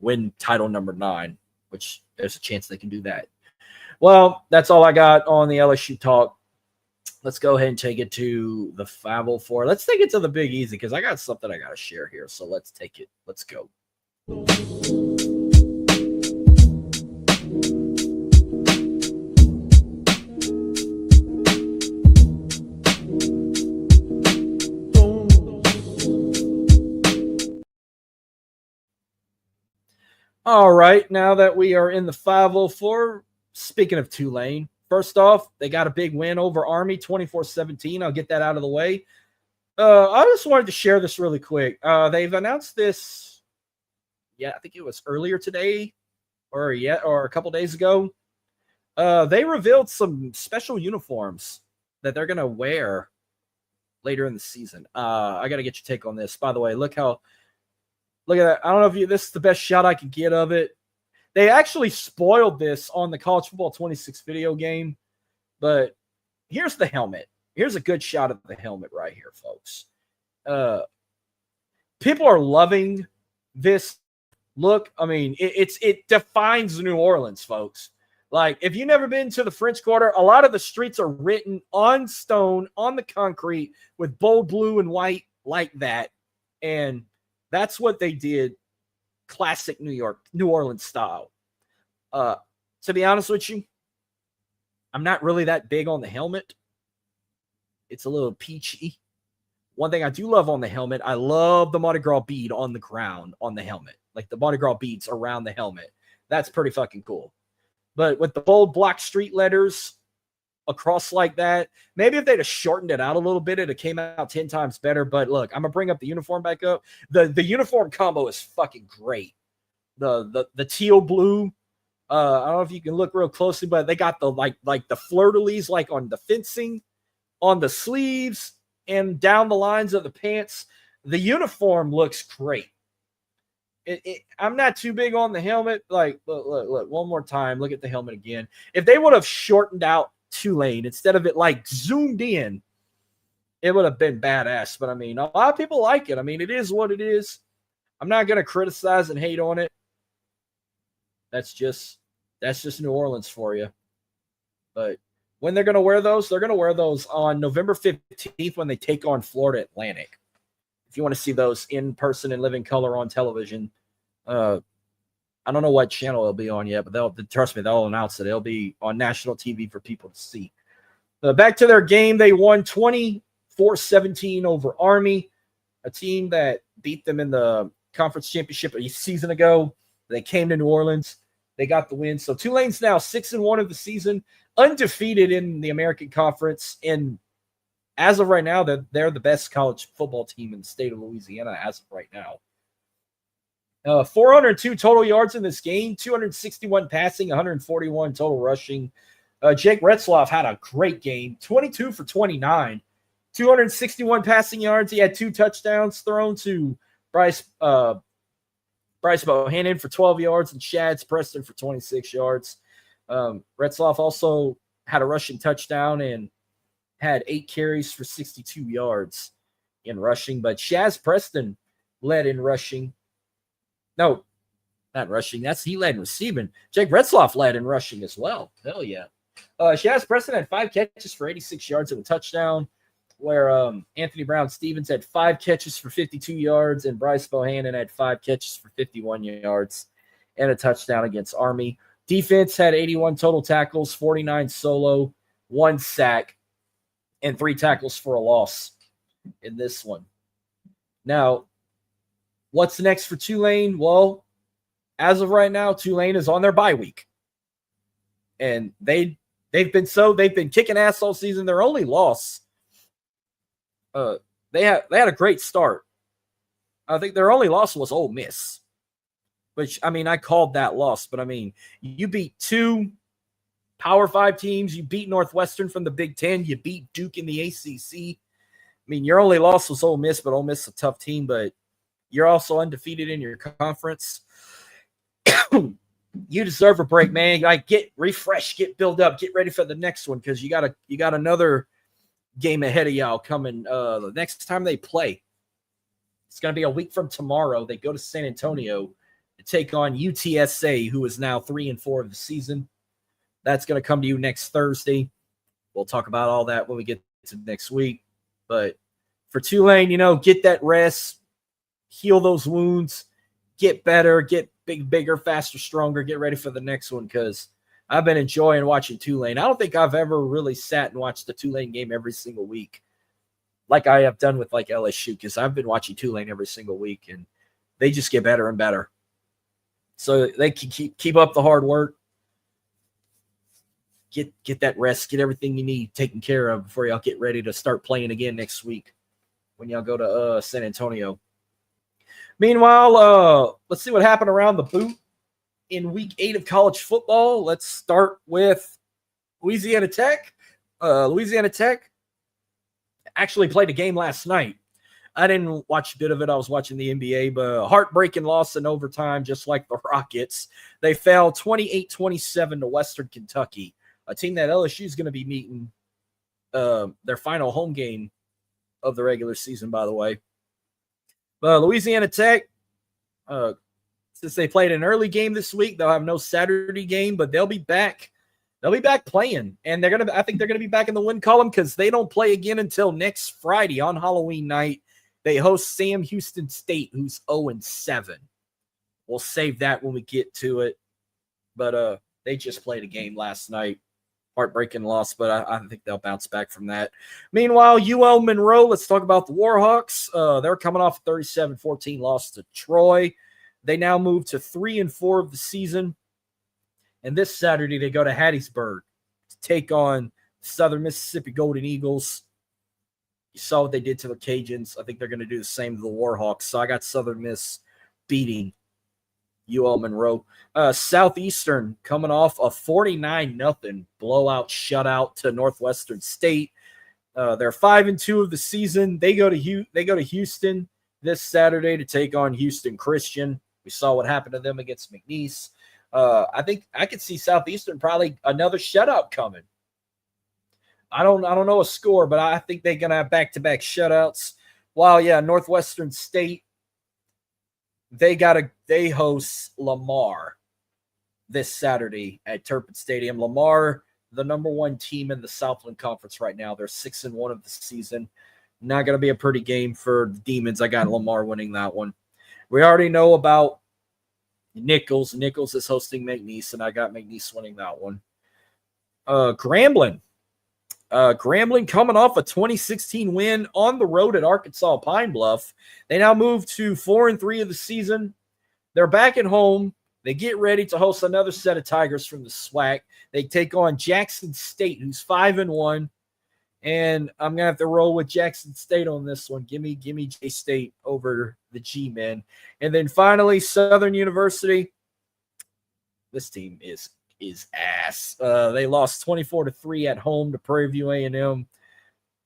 Win title number 9, which there's a chance they can do that. Well, that's all I got on the LSU talk. Let's go ahead and take it to the 504. Let's take it to the Big Easy because I got something I got to share here. So let's take it. Let's go. All right. Now that we are in the 504, speaking of Tulane, first off, they got a big win over Army, 24-17. I'll get that out of the way. I just wanted to share this really quick. They've announced this, I think it was earlier today or a couple days ago. They revealed some special uniforms that they're going to wear later in the season. I got to get your take on this. By the way, look at that. I don't know if this is the best shot I can get of it. They actually spoiled this on the College Football 26 video game, but here's the helmet. Here's a good shot of the helmet right here, folks. People are loving this look. I mean, it defines New Orleans, folks. Like, if you've never been to the French Quarter, a lot of the streets are written on stone, on the concrete, with bold blue and white like that. And that's what they did. Classic New Orleans style. To be honest with you, I'm not really that big on the helmet. It's a little peachy. One thing I do love on the helmet, I love the Mardi Gras bead on the ground on the helmet. Like the Mardi Gras beads around the helmet. That's pretty fucking cool. But with the bold block street letters across like that, maybe if they'd have shortened it out a little bit, it'd have came out 10 times better. But look, I'm going to bring up the uniform back up. The uniform combo is fucking great. The teal blue I don't know if you can look real closely, but they got the like the fleur-de-lis like on the fencing, on the sleeves, and down the lines of the pants. The uniform looks great. I'm not too big on the helmet. Like, look, one more time. Look at the helmet again. If they would have shortened out Tulane instead of it like zoomed in, it would have been badass. But I mean, a lot of people like it. I mean, it is what it is. I'm not going to criticize and hate on it. That's just New Orleans for you. But when they're going to wear those, they're going to wear those on November 15th when they take on Florida Atlantic. If you want to see those in person and living color on television, I don't know what channel it'll be on yet, but trust me, they'll announce it. It'll be on national TV for people to see. Back to their game, they won 24-17 over Army, a team that beat them in the conference championship a season ago. They came to New Orleans. They got the win. So Tulane's now 6-1 of the season, undefeated in the American Conference, and as of right now, they're the best college football team in the state of Louisiana as of right now. 402 total yards in this game, 261 passing, 141 total rushing. Jake Retzloff had a great game, 22 for 29, 261 passing yards. He had 2 touchdowns thrown to Bryce Bohannon for 12 yards and Shads Preston for 26 yards. Retzloff also had a rushing touchdown and had 8 carries for 62 yards in rushing, but Shaz Preston led in rushing. No, not rushing. He led in receiving. Jake Retzloff led in rushing as well. Hell yeah. Shaz Preston had 5 catches for 86 yards and a touchdown, where Anthony Brown-Stevens had 5 catches for 52 yards, and Bryce Bohannon had 5 catches for 51 yards and a touchdown against Army. Defense had 81 total tackles, 49 solo, 1 sack, and 3 tackles for a loss in this one. Now, what's next for Tulane? Well, as of right now, Tulane is on their bye week. And they've been kicking ass all season. Their only loss, they had a great start. I think their only loss was Ole Miss. Which, I mean, I called that loss, but I mean, you beat 2 Power 5 teams. You beat Northwestern from the Big Ten. You beat Duke in the ACC. I mean, your only loss was Ole Miss, but Ole Miss is a tough team, but you're also undefeated in your conference. You deserve a break, man. Like, get refreshed, get built up, get ready for the next one, because you got another game ahead of y'all coming the next time they play. It's going to be a week from tomorrow. They go to San Antonio to take on UTSA, who is now 3-4 of the season. That's going to come to you next Thursday. We'll talk about all that when we get to next week. But for Tulane, get that rest, heal those wounds, get better, get bigger, faster, stronger, get ready for the next one, because I've been enjoying watching Tulane. I don't think I've ever really sat and watched the Tulane game every single week like I have done with like LSU, because I've been watching Tulane every single week, and they just get better and better. So they can keep up the hard work. Get that rest, get everything you need taken care of before y'all get ready to start playing again next week when y'all go to San Antonio. Meanwhile, let's see what happened around the boot in week 8 of college football. Let's start with Louisiana Tech. Louisiana Tech actually played a game last night. I didn't watch a bit of it. I was watching the NBA, but a heartbreaking loss in overtime, just like the Rockets. They fell 28-27 to Western Kentucky, a team that LSU is going to be meeting their final home game of the regular season, by the way. But Louisiana Tech, since they played an early game this week, they'll have no Saturday game, but they'll be back. They'll be back playing, and I think they're gonna be back in the win column, because they don't play again until next Friday on Halloween night. They host Sam Houston State, who's 0-7. We'll save that when we get to it. But they just played a game last night. Heartbreaking loss, but I think they'll bounce back from that. Meanwhile, UL Monroe, let's talk about the Warhawks. They're coming off a 37-14 loss to Troy. They now move to 3-4 of the season. And this Saturday, they go to Hattiesburg to take on Southern Mississippi Golden Eagles. You saw what they did to the Cajuns. I think they're going to do the same to the Warhawks. So I got Southern Miss beating UL Monroe. Southeastern coming off a 49-0 blowout shutout to Northwestern State. They're 5-2 of the season. They go to Houston this Saturday to take on Houston Christian. We saw what happened to them against McNeese. I think I could see Southeastern probably another shutout coming. I don't know a score, but I think they're gonna have back-to-back shutouts. While Northwestern State, they host Lamar this Saturday at Turpin Stadium. Lamar, the number one team in the Southland Conference right now. They're 6-1 of the season. Not going to be a pretty game for the Demons. I got Lamar winning that one. We already know about Nichols. Nichols is hosting McNeese, and I got McNeese winning that one. Grambling. Grambling coming off a 2016 win on the road at Arkansas Pine Bluff. They now move to 4-3 of the season. They're back at home. They get ready to host another set of Tigers from the SWAC. They take on Jackson State, who's 5-1. And I'm going to have to roll with Jackson State on this one. Give me J-State over the G-Men. And then finally, Southern University. This team is ass. They lost 24-3 at home to Prairie View A&M.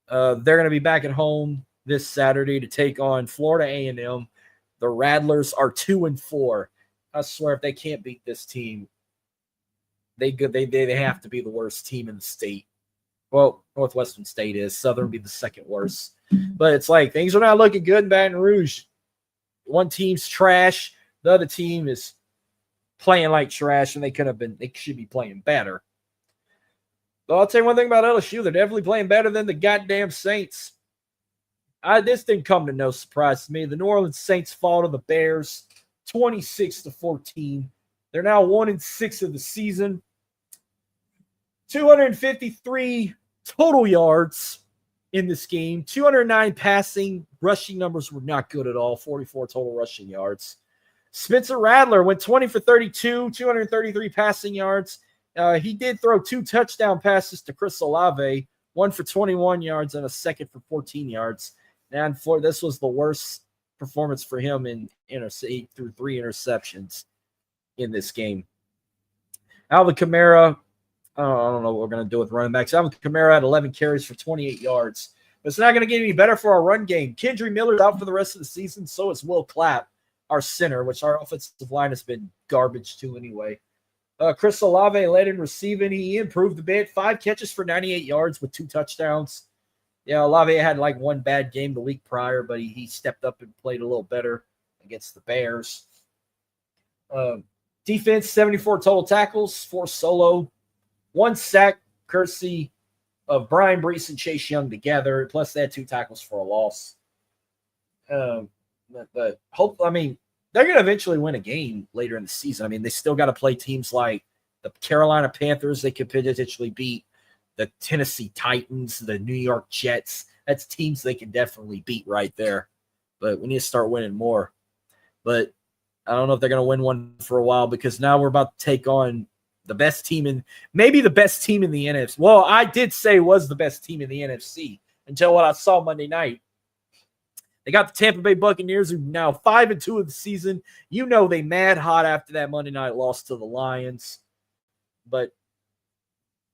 They're going to be back at home this Saturday to take on Florida A&M. The Rattlers are 2-4. I swear, if they can't beat this team, they have to be the worst team in the state. Well, Northwestern State is. Southern would be the second worst. But it's like things are not looking good in Baton Rouge. One team's trash. The other team is playing like trash, and they should be playing better. But I'll tell you one thing about LSU. They're definitely playing better than the goddamn Saints. This didn't come to no surprise to me. The New Orleans Saints fall to the Bears 26-14. They're now 1-6 of the season. 253 total yards in this game. 209 passing. Rushing numbers were not good at all. 44 total rushing yards. Spencer Rattler went 20 for 32, 233 passing yards. He did throw 2 touchdown passes to Chris Olave, one for 21 yards and a second for 14 yards. And this was the worst performance for him he threw 3 interceptions in this game. Alvin Kamara, I don't know what we're going to do with running backs. Alvin Kamara had 11 carries for 28 yards. But it's not going to get any better for our run game. Kendry Miller's out for the rest of the season. So is Will Clapp, our center, which our offensive line has been garbage to anyway. Chris Olave led in receiving. He improved a bit. 5 catches for 98 yards with 2 touchdowns. Yeah, Olave had like one bad game the week prior, but he stepped up and played a little better against the Bears. Defense, 74 total tackles, 4 solo, 1 sack, courtesy of Brian Brees and Chase Young together. Plus, they had 2 tackles for a loss. But they're going to eventually win a game later in the season. I mean, they still got to play teams like the Carolina Panthers. They could potentially beat the Tennessee Titans, the New York Jets. That's teams they can definitely beat right there. But we need to start winning more. But I don't know if they're going to win one for a while because now we're about to take on the best team maybe the best team in the NFC. Well, I did say was the best team in the NFC until what I saw Monday night. They got the Tampa Bay Buccaneers, who now 5-2 of the season. You know they mad hot after that Monday night loss to the Lions. But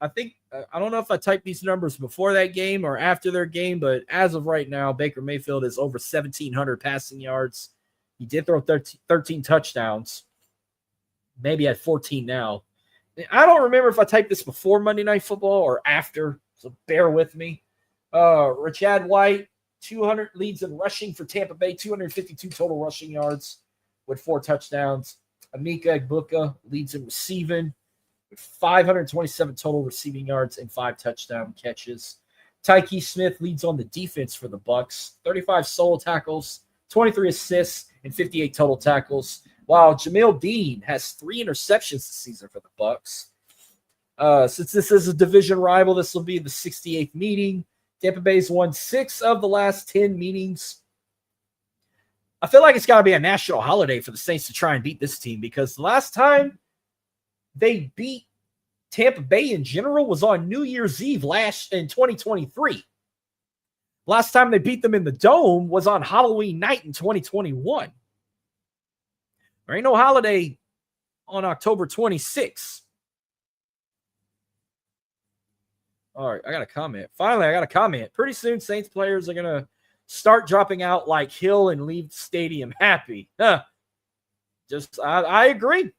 I think I don't know if I typed these numbers before that game or after their game, but as of right now, Baker Mayfield is over 1,700 passing yards. He did throw 13 touchdowns. Maybe at 14 now. I don't remember if I typed this before Monday Night Football or after, so bear with me. Rashad White, 200 leads in rushing for Tampa Bay, 252 total rushing yards with 4 touchdowns. Emeka Egbuka leads in receiving with 527 total receiving yards and 5 touchdown catches. Tyke Smith leads on the defense for the Bucs, 35 solo tackles, 23 assists, and 58 total tackles. While Jamil Dean has 3 interceptions this season for the Bucs. Since this is a division rival, this will be the 68th meeting. Tampa Bay's won 6 of the last 10 meetings. I feel like it's got to be a national holiday for the Saints to try and beat this team because the last time they beat Tampa Bay in general was on New Year's Eve in 2023. Last time they beat them in the Dome was on Halloween night in 2021. There ain't no holiday on October 26th. All right, I got a comment. Finally, I got a comment. Pretty soon, Saints players are going to start dropping out like Hill and leave the stadium happy. Huh. I agree.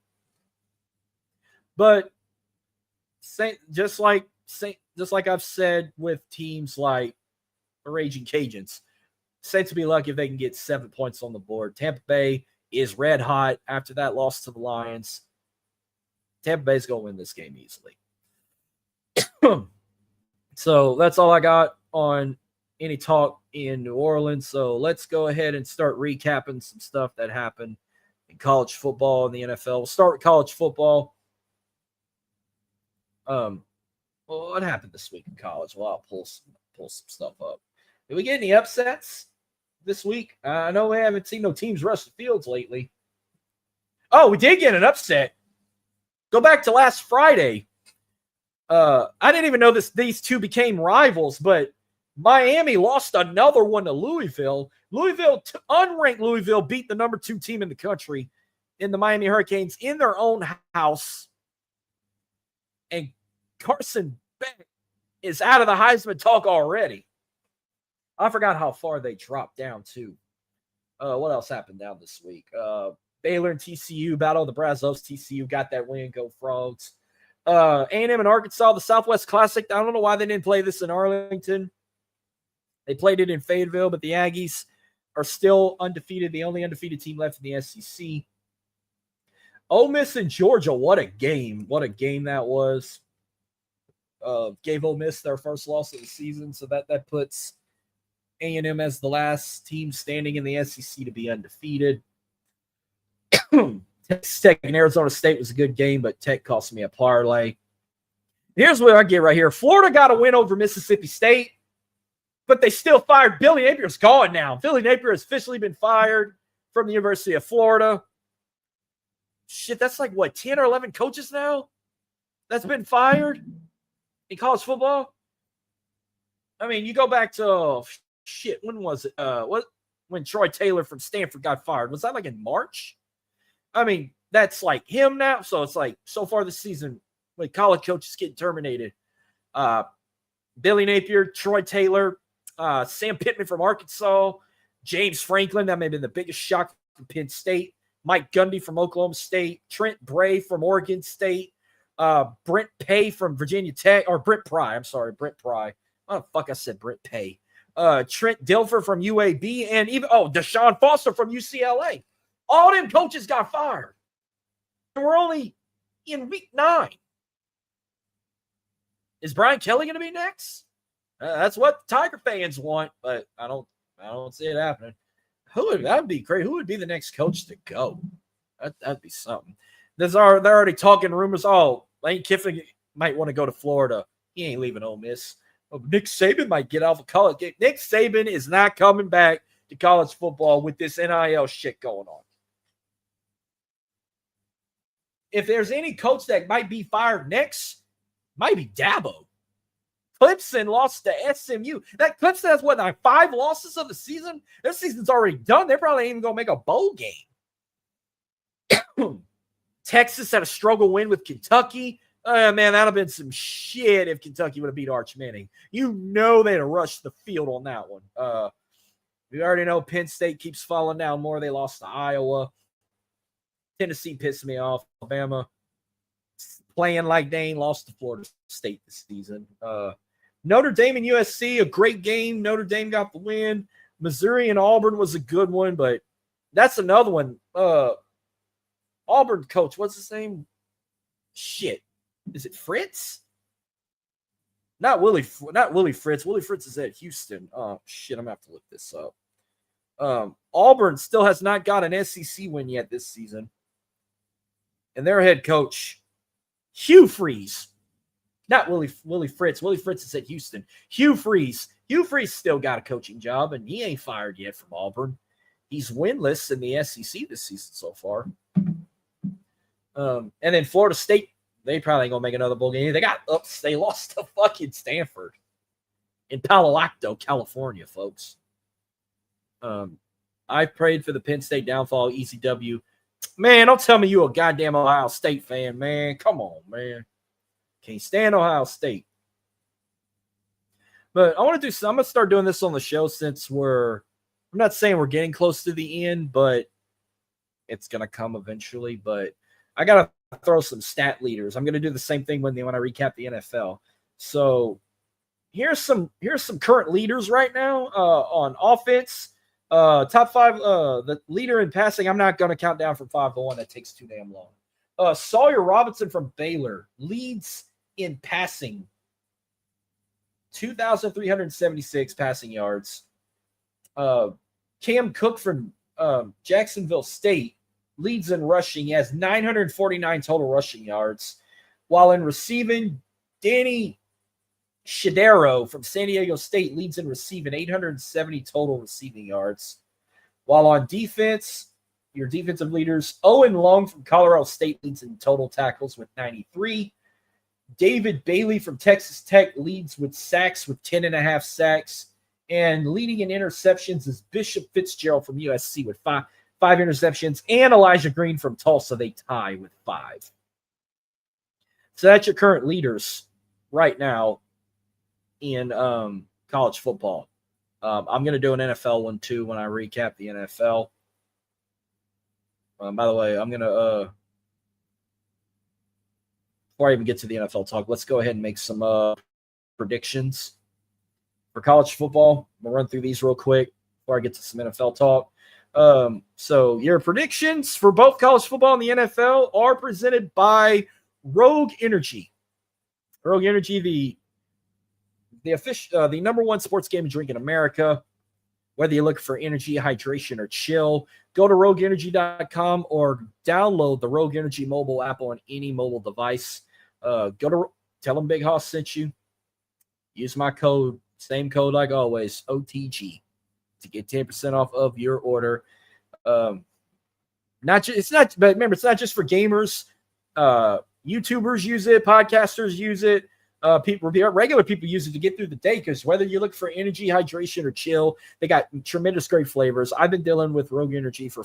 But just like I've said with teams like the Raging Cajuns, Saints will be lucky if they can get 7 points on the board. Tampa Bay is red hot after that loss to the Lions. Tampa Bay's going to win this game easily. So that's all I got on any talk in New Orleans. So let's go ahead and start recapping some stuff that happened in college football and the NFL. We'll start with college football. Well, what happened this week in college? Well, I'll pull some stuff up. Did we get any upsets this week? I know we haven't seen no teams rush the fields lately. Oh, we did get an upset. Go back to last Friday. I didn't even know these two became rivals, but Miami lost another one to Louisville. Unranked Louisville beat the number 2 team in the country in the Miami Hurricanes in their own house. And Carson Beck is out of the Heisman talk already. I forgot how far they dropped down, too. What else happened down this week? Baylor and TCU, Battle of the Brazos. TCU got that win. Go Frogs. A&M and Arkansas, the Southwest Classic. I don't know why they didn't play this in Arlington. They played it in Fayetteville, but the Aggies are still undefeated. The only undefeated team left in the SEC. Ole Miss and Georgia, what a game. What a game that was. Gave Ole Miss their first loss of the season, so that puts A&M as the last team standing in the SEC to be undefeated. Texas Tech and Arizona State was a good game, but Tech cost me a parlay. Here's what I get right here. Florida got a win over Mississippi State, but they still fired. Billy Napier's gone now. Billy Napier has officially been fired from the University of Florida. Shit, that's like, what, 10 or 11 coaches now that's been fired in college football? I mean, you go back to, when was it? When Troy Taylor from Stanford got fired. Was that like in March? I mean, that's like him now. So it's like so far this season, like college coaches getting terminated. Billy Napier, Troy Taylor, Sam Pittman from Arkansas, James Franklin, that may have been the biggest shock from Penn State, Mike Gundy from Oklahoma State, Trent Bray from Oregon State, Brent Pay from Virginia Tech, or Brent Pry. I'm sorry, Brent Pry. Oh, fuck, I said Brent Pay. Trent Dilfer from UAB, and even, Deshaun Foster from UCLA. All them coaches got fired. And we're only in week 9. Is Brian Kelly going to be next? That's what Tiger fans want, but I don't see it happening. That would be great. Who would be the next coach to go? That'd be something. They're already talking rumors. Oh, Lane Kiffin might want to go to Florida. He ain't leaving Ole Miss. Nick Saban might get off of college. Nick Saban is not coming back to college football with this NIL shit going on. If there's any coach that might be fired next, might be Dabo. Clemson lost to SMU. That Clemson has, what, like 5 losses of the season? Their season's already done. They're probably even going to make a bowl game. Texas had a struggle win with Kentucky. Man, that would have been some shit if Kentucky would have beat Arch Manning. You know they'd have rushed the field on that one. We already know Penn State keeps falling down more. They lost to Iowa. Tennessee pissed me off. Alabama playing like they ain't lost to Florida State this season. Notre Dame and USC, a great game. Notre Dame got the win. Missouri and Auburn was a good one, but that's another one. Auburn coach, what's his name? Shit. Is it Fritz? Not Willie Fritz. Willie Fritz is at Houston. Oh, shit, I'm going to have to look this up. Auburn still has not got an SEC win yet this season. And their head coach, Hugh Freeze. Not Willie Fritz. Willie Fritz is at Houston. Hugh Freeze. Hugh Freeze still got a coaching job, and he ain't fired yet from Auburn. He's winless in the SEC this season so far. And then Florida State, they probably ain't going to make another bowl game. They lost to fucking Stanford in Palo Alto, California, folks. I prayed for the Penn State downfall, easy W. Man, don't tell me you a goddamn Ohio State fan, man. Come on, man. Can't stand Ohio State. But I want to do some. I'm going to start doing this on the show since I'm not saying we're getting close to the end, but it's going to come eventually. But I got to throw some stat leaders. I'm going to do the same thing when I recap the NFL. So here's some current leaders right now on offense. Top 5, the leader in passing. I'm not going to count down from 5 to 1. That takes too damn long. Sawyer Robinson from Baylor leads in passing. 2,376 passing yards. Cam Cook from Jacksonville State leads in rushing. He has 949 total rushing yards. While in receiving, Danny Shadero from San Diego State leads in receiving, 870 total receiving yards. While on defense, your defensive leaders, Owen Long from Colorado State leads in total tackles with 93. David Bailey from Texas Tech leads with sacks with 10.5 sacks. And leading in interceptions is Bishop Fitzgerald from USC with five interceptions. And Elijah Green from Tulsa, they tie with 5. So that's your current leaders right now in college football. I'm going to do an NFL one too when I recap the NFL. By the way, I'm going to, before I even get to the NFL talk, let's go ahead and make some predictions for college football. I'm going to run through these real quick before I get to some NFL talk. So your predictions for both college football and the NFL are presented by Rogue Energy. Rogue Energy, the number one sports game and drink in America. Whether you're looking for energy, hydration, or chill, go to rogueenergy.com or download the Rogue Energy mobile app on any mobile device. Tell them Big Hoss sent you. Use my code, same code like always, OTG, to get 10% off of your order. But remember, it's not just for gamers. YouTubers use it, podcasters use it. Regular people use it to get through the day, because whether you look for energy, hydration, or chill, they got tremendous great flavors. I've been dealing with Rogue Energy for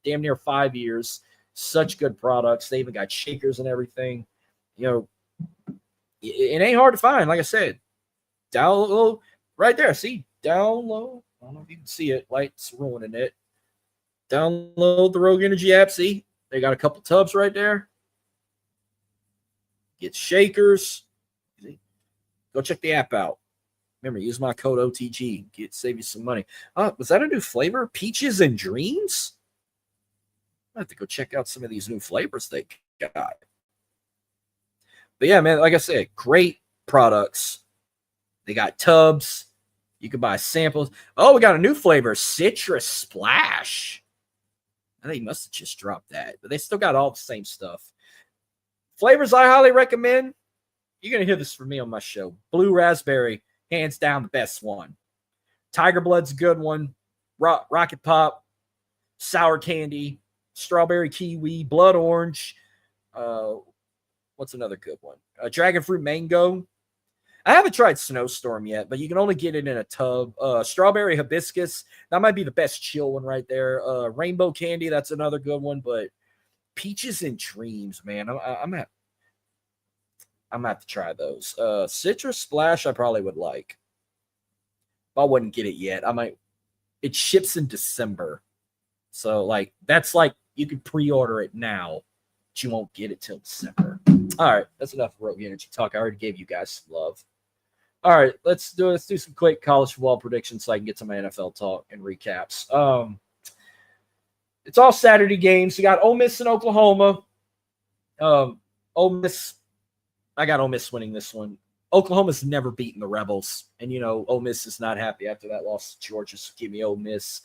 damn near 5 years. Such good products. They even got shakers and everything. It ain't hard to find. Like I said, download right there. See, download. I don't know if you can see it. Light's ruining it. Download the Rogue Energy app. See, they got a couple tubs right there. Get shakers. Go check the app out. Remember, use my code OTG. Save you some money. Was that a new flavor? Peaches and Dreams? I have to go check out some of these new flavors they got. But yeah, man, like I said, great products. They got tubs. You can buy samples. Oh, we got a new flavor, Citrus Splash. I think he must have just dropped that. But they still got all the same stuff. Flavors I highly recommend. You're going to hear this from me on my show. Blue raspberry, hands down the best one. Tiger Blood's a good one. Rocket Pop, sour candy, strawberry kiwi, blood orange. What's another good one? Dragon fruit mango. I haven't tried Snowstorm yet, but you can only get it in a tub. Strawberry hibiscus. That might be the best chill one right there. Rainbow candy. That's another good one. But Peaches and Dreams, man. I'm going to have to try those. Citrus Splash I probably would like. I wouldn't get it yet. It ships in December. So, that's you can pre-order it now, but you won't get it till December. All right, that's enough Rogue Energy talk. I already gave you guys some love. All right, let's do some quick college football predictions so I can get to my NFL talk and recaps. It's all Saturday games. We got Ole Miss and Oklahoma. Ole Miss, I got Ole Miss winning this one. Oklahoma's never beaten the Rebels, and Ole Miss is not happy after that loss to Georgia, so give me Ole Miss.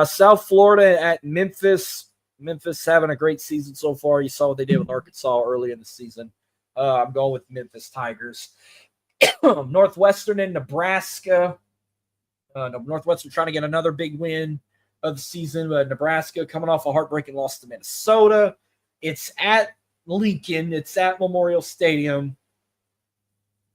South Florida at Memphis. Memphis having a great season so far. You saw what they did with Arkansas early in the season. I'm going with Memphis Tigers. Northwestern and Nebraska. Northwestern trying to get another big win of the season, but Nebraska coming off a heartbreaking loss to Minnesota. It's at Lincoln. It's at Memorial Stadium.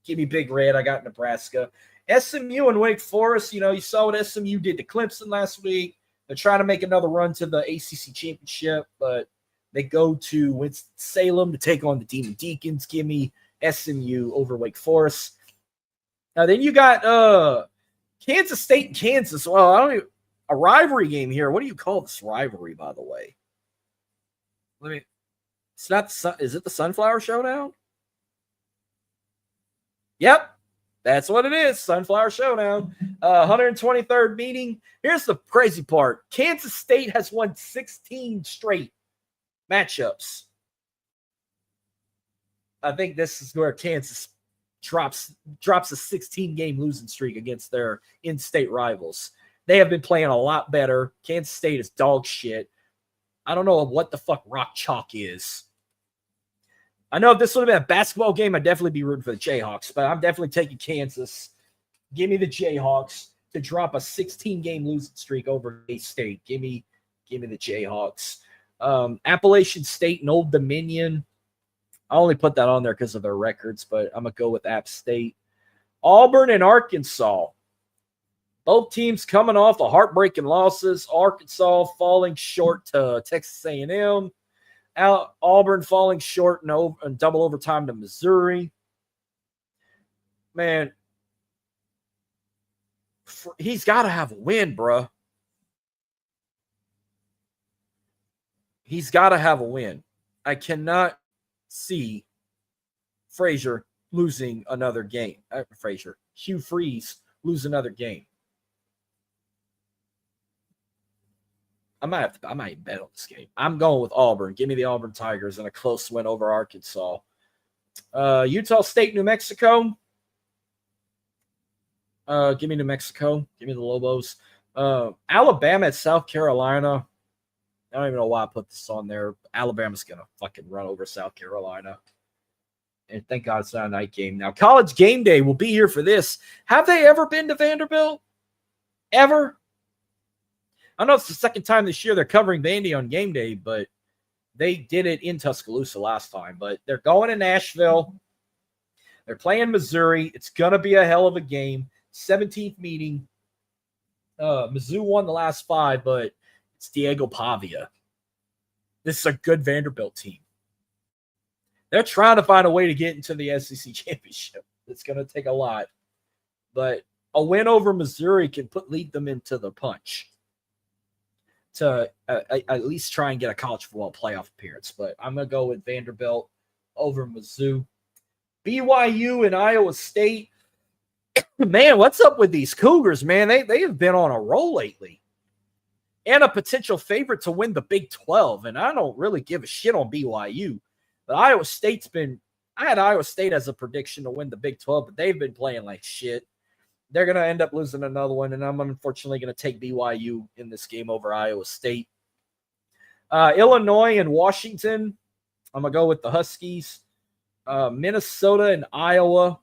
Give me Big Red. I got Nebraska. SMU and Wake Forest. You saw what SMU did to Clemson last week. They're trying to make another run to the ACC championship, but They go to Winston-Salem to take on the Demon Deacons. Give me SMU over Wake Forest. Now, then you got Kansas State and Kansas. Well, I don't even, a rivalry game here. What do you call this rivalry, by the way? It's not, is it the Sunflower Showdown? Yep, that's what it is. Sunflower Showdown. 123rd meeting. Here's the crazy part. Kansas State has won 16 straight matchups. I think this is where Kansas drops a 16-game losing streak against their in-state rivals. They have been playing a lot better. Kansas State is dog shit. I don't know what the fuck rock chalk is. I know if this would have been a basketball game, I'd definitely be rooting for the Jayhawks, but I'm definitely taking Kansas. Give me the Jayhawks to drop a 16-game losing streak over K-State. Give me the Jayhawks. Appalachian State and Old Dominion. I only put that on there because of their records, but I'm going to go with App State. Auburn and Arkansas. Both teams coming off of heartbreaking losses. Arkansas falling short to Texas A&M. Auburn falling short in double overtime to Missouri. Man, he's got to have a win, bro. He's got to have a win. I cannot see Frazier losing another game. Hugh Freeze lose another game. I might even bet on this game. I'm going with Auburn. Give me the Auburn Tigers in a close win over Arkansas. Utah State, New Mexico. Give me New Mexico. Give me the Lobos. Alabama at South Carolina. I don't even know why I put this on there. Alabama's going to fucking run over South Carolina. And thank God it's not a night game. Now, College Game Day will be here for this. Have they ever been to Vanderbilt? Ever? I know it's the second time this year they're covering Vandy on game day, but they did it in Tuscaloosa last time. But they're going to Nashville. They're playing Missouri. It's going to be a hell of a game. 17th meeting. Mizzou won the last 5, but it's Diego Pavia. This is a good Vanderbilt team. They're trying to find a way to get into the SEC championship. It's going to take a lot. But a win over Missouri can lead them into the punch to at least try and get a college football playoff appearance. But I'm going to go with Vanderbilt over Mizzou. BYU and Iowa State. Man, what's up with these Cougars, man? They have been on a roll lately. And a potential favorite to win the Big 12. And I don't really give a shit on BYU. But Iowa State's been – I had Iowa State as a prediction to win the Big 12, but they've been playing like shit. They're going to end up losing another one, and I'm unfortunately going to take BYU in this game over Iowa State. Illinois and Washington, I'm going to go with the Huskies. Minnesota and Iowa,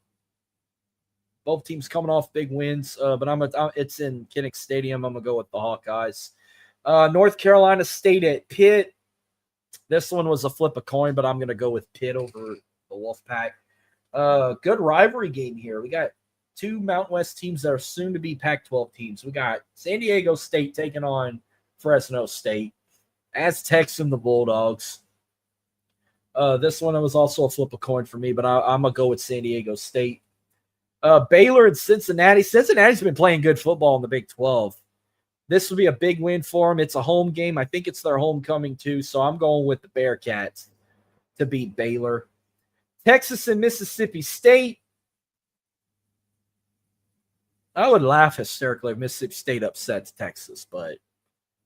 both teams coming off big wins, but it's in Kinnick Stadium. I'm going to go with the Hawkeyes. North Carolina State at Pitt. This one was a flip a coin, but I'm going to go with Pitt over the Wolfpack. Good rivalry game here. We got two Mountain West teams that are soon to be Pac-12 teams. We got San Diego State taking on Fresno State. Aztecs and the Bulldogs. This one was also a flip a coin for me, but I'm going to go with San Diego State. Baylor and Cincinnati. Cincinnati's been playing good football in the Big 12. This will be a big win for them. It's a home game. I think it's their homecoming too, so I'm going with the Bearcats to beat Baylor. Texas and Mississippi State. I would laugh hysterically if Mississippi State upsets Texas, but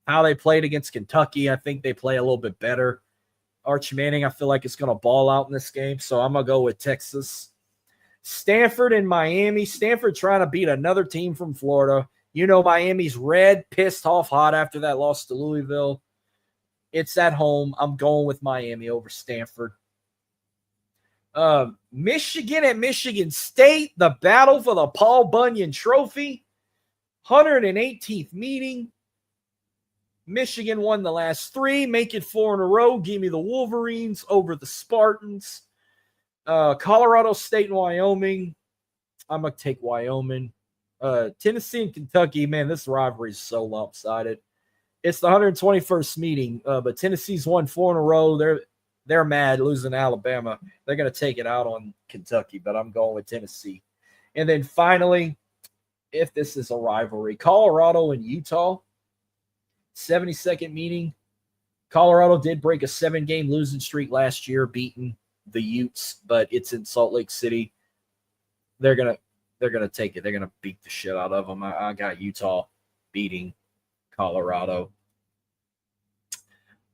how they played against Kentucky, I think they play a little bit better. Arch Manning, I feel like it's going to ball out in this game, so I'm going to go with Texas. Stanford and Miami. Stanford trying to beat another team from Florida. You know Miami's red, pissed off hot after that loss to Louisville. It's at home. I'm going with Miami over Stanford. Michigan at Michigan State, the battle for the Paul Bunyan Trophy. 118th meeting. Michigan won the last 3, make it 4 in a row. Give me the Wolverines over the Spartans. Colorado State and Wyoming. I'm going to take Wyoming. Tennessee and Kentucky, man, this rivalry is so lopsided. It's the 121st meeting, but Tennessee's won 4 in a row. They're mad losing to Alabama. They're going to take it out on Kentucky, but I'm going with Tennessee. And then finally, if this is a rivalry, Colorado and Utah, 72nd meeting. Colorado did break a 7-game losing streak last year, beating the Utes, but it's in Salt Lake City. They're gonna take it. They're gonna beat the shit out of them. I got Utah beating Colorado.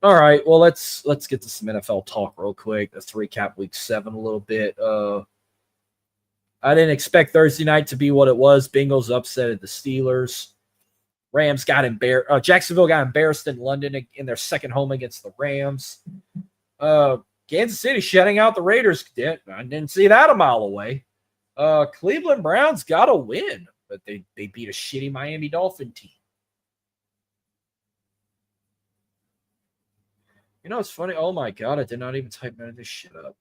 All right, well let's get to some NFL talk real quick. Let's recap Week 7 a little bit. I didn't expect Thursday night to be what it was. Bengals upset the Steelers. Rams got embarrassed. Jacksonville got embarrassed in London in their second home against the Rams. Kansas City shutting out the Raiders. I didn't see that a mile away. Cleveland Browns got a win, but they beat a shitty Miami Dolphin team. You know, it's funny. Oh, my God. I did not even type none of this shit up.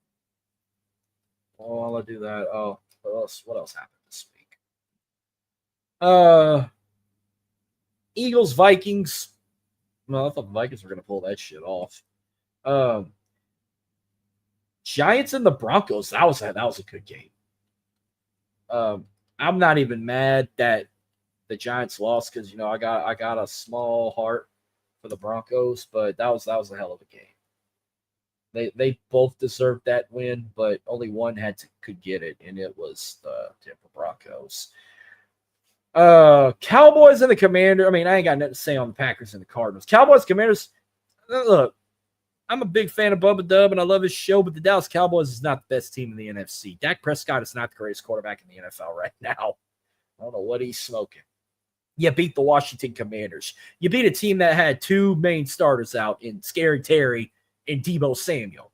Oh, while I do that. Oh, what else happened this week? Eagles, Vikings. Well, I thought the Vikings were going to pull that shit off. Giants and the Broncos. That was a good game. I'm not even mad that the Giants lost because, you know, I got a small heart for the Broncos, but that was a hell of a game. They both deserved that win, but only one could get it, and it was the Denver Broncos. Cowboys and the Commanders. I mean, I ain't got nothing to say on the Packers and the Cardinals. Cowboys, Commanders. Look, I'm a big fan of Bubba Dub, and I love his show, but the Dallas Cowboys is not the best team in the NFC. Dak Prescott is not the greatest quarterback in the NFL right now. I don't know what he's smoking. You beat the Washington Commanders. You beat a team that had 2 main starters out in Scary Terry and Deebo Samuel.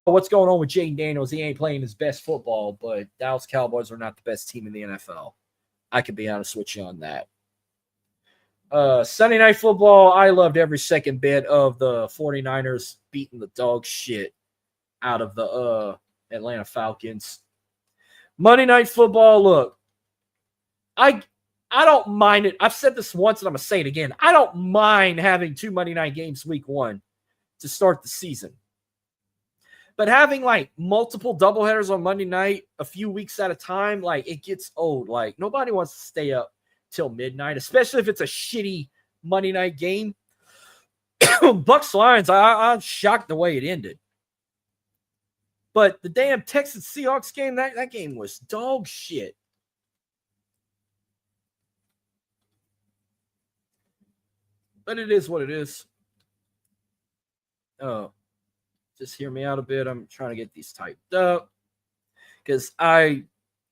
What's going on with Jaden Daniels? He ain't playing his best football, but Dallas Cowboys are not the best team in the NFL. I can be honest with you on that. Sunday Night Football, I loved every second bit of the 49ers beating the dog shit out of the Atlanta Falcons. Monday Night Football, look, I don't mind it. I've said this once and I'm going to say it again. I don't mind having 2 Monday night games week 1 to start the season. But having like multiple doubleheaders on Monday night a few weeks at a time, like it gets old. Like nobody wants to stay up till midnight, especially if it's a shitty Monday night game. Bucks Lions, I'm shocked the way it ended. But the damn Texans Seahawks game, that game was dog shit. But it is what it is. Just hear me out a bit. I'm trying to get these typed up because I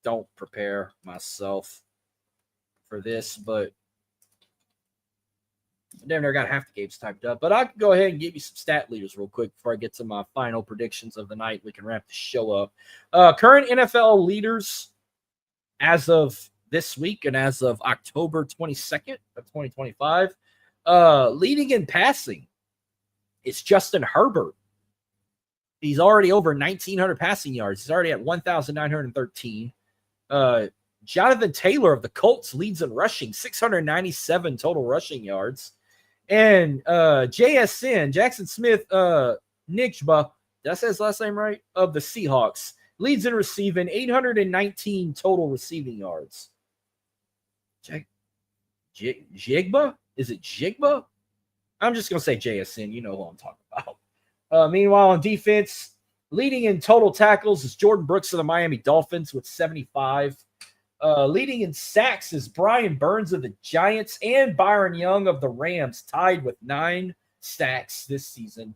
don't prepare myself for this, but I never got half the games typed up. But I can go ahead and give you some stat leaders real quick before I get to my final predictions of the night. We can wrap the show up. Current NFL leaders as of this week and as of October 22nd of 2025, leading in passing is Justin Herbert. He's already over 1,900 passing yards. He's already at 1,913. Jonathan Taylor of the Colts leads in rushing, 697 total rushing yards. And JSN, Jackson Smith Nijba, did I say his last name right? Of the Seahawks, leads in receiving, 819 total receiving yards. Jigba? Is it Jigba? I'm just going to say JSN. You know who I'm talking about. Meanwhile, on defense, leading in total tackles is Jordan Brooks of the Miami Dolphins with 75. Leading in sacks is Brian Burns of the Giants and Byron Young of the Rams, tied with 9 sacks this season.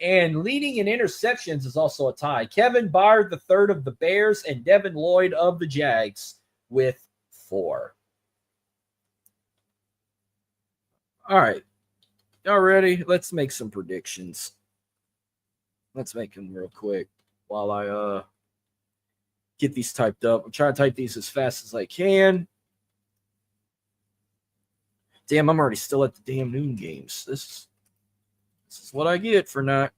And leading in interceptions is also a tie. Kevin Byard III of the Bears and Devin Lloyd of the Jags with 4. All right. Y'all ready? Let's make some predictions. Let's make them real quick while I get these typed up. I'm trying to type these as fast as I can. Damn, I'm already still at the damn noon games. This is what I get for not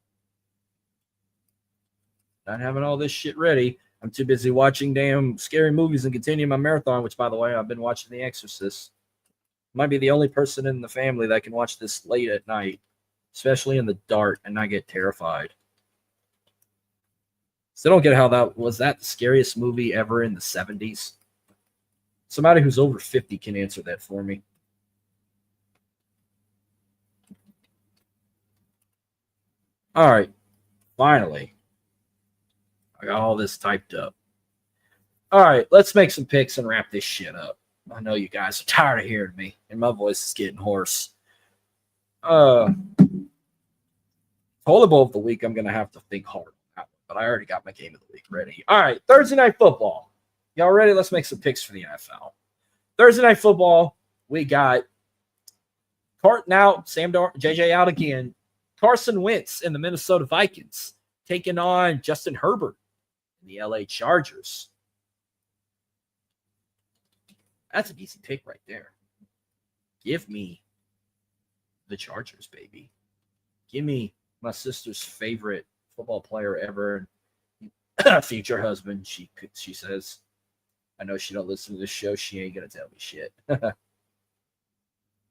having all this shit ready. I'm too busy watching damn scary movies and continuing my marathon, which, by the way, I've been watching The Exorcist. Might be the only person in the family that can watch this late at night, especially in the dark, and not get terrified. Still don't get how that was the scariest movie ever in the 70s. Somebody who's over 50 can answer that for me. All right. Finally. I got all this typed up. All right. Let's make some picks and wrap this shit up. I know you guys are tired of hearing me, and my voice is getting hoarse. Toilet Bowl of the week, I'm going to have to think hard. But I already got my game of the week ready. All right. Thursday Night Football. Y'all ready? Let's make some picks for the NFL. Thursday Night Football, we got Carton out, JJ out again. Carson Wentz and the Minnesota Vikings taking on Justin Herbert and the LA Chargers. That's an easy pick right there. Give me the Chargers, baby. Give me my sister's favorite football player ever, future husband. She says, I know she don't listen to this show. She ain't gonna tell me shit.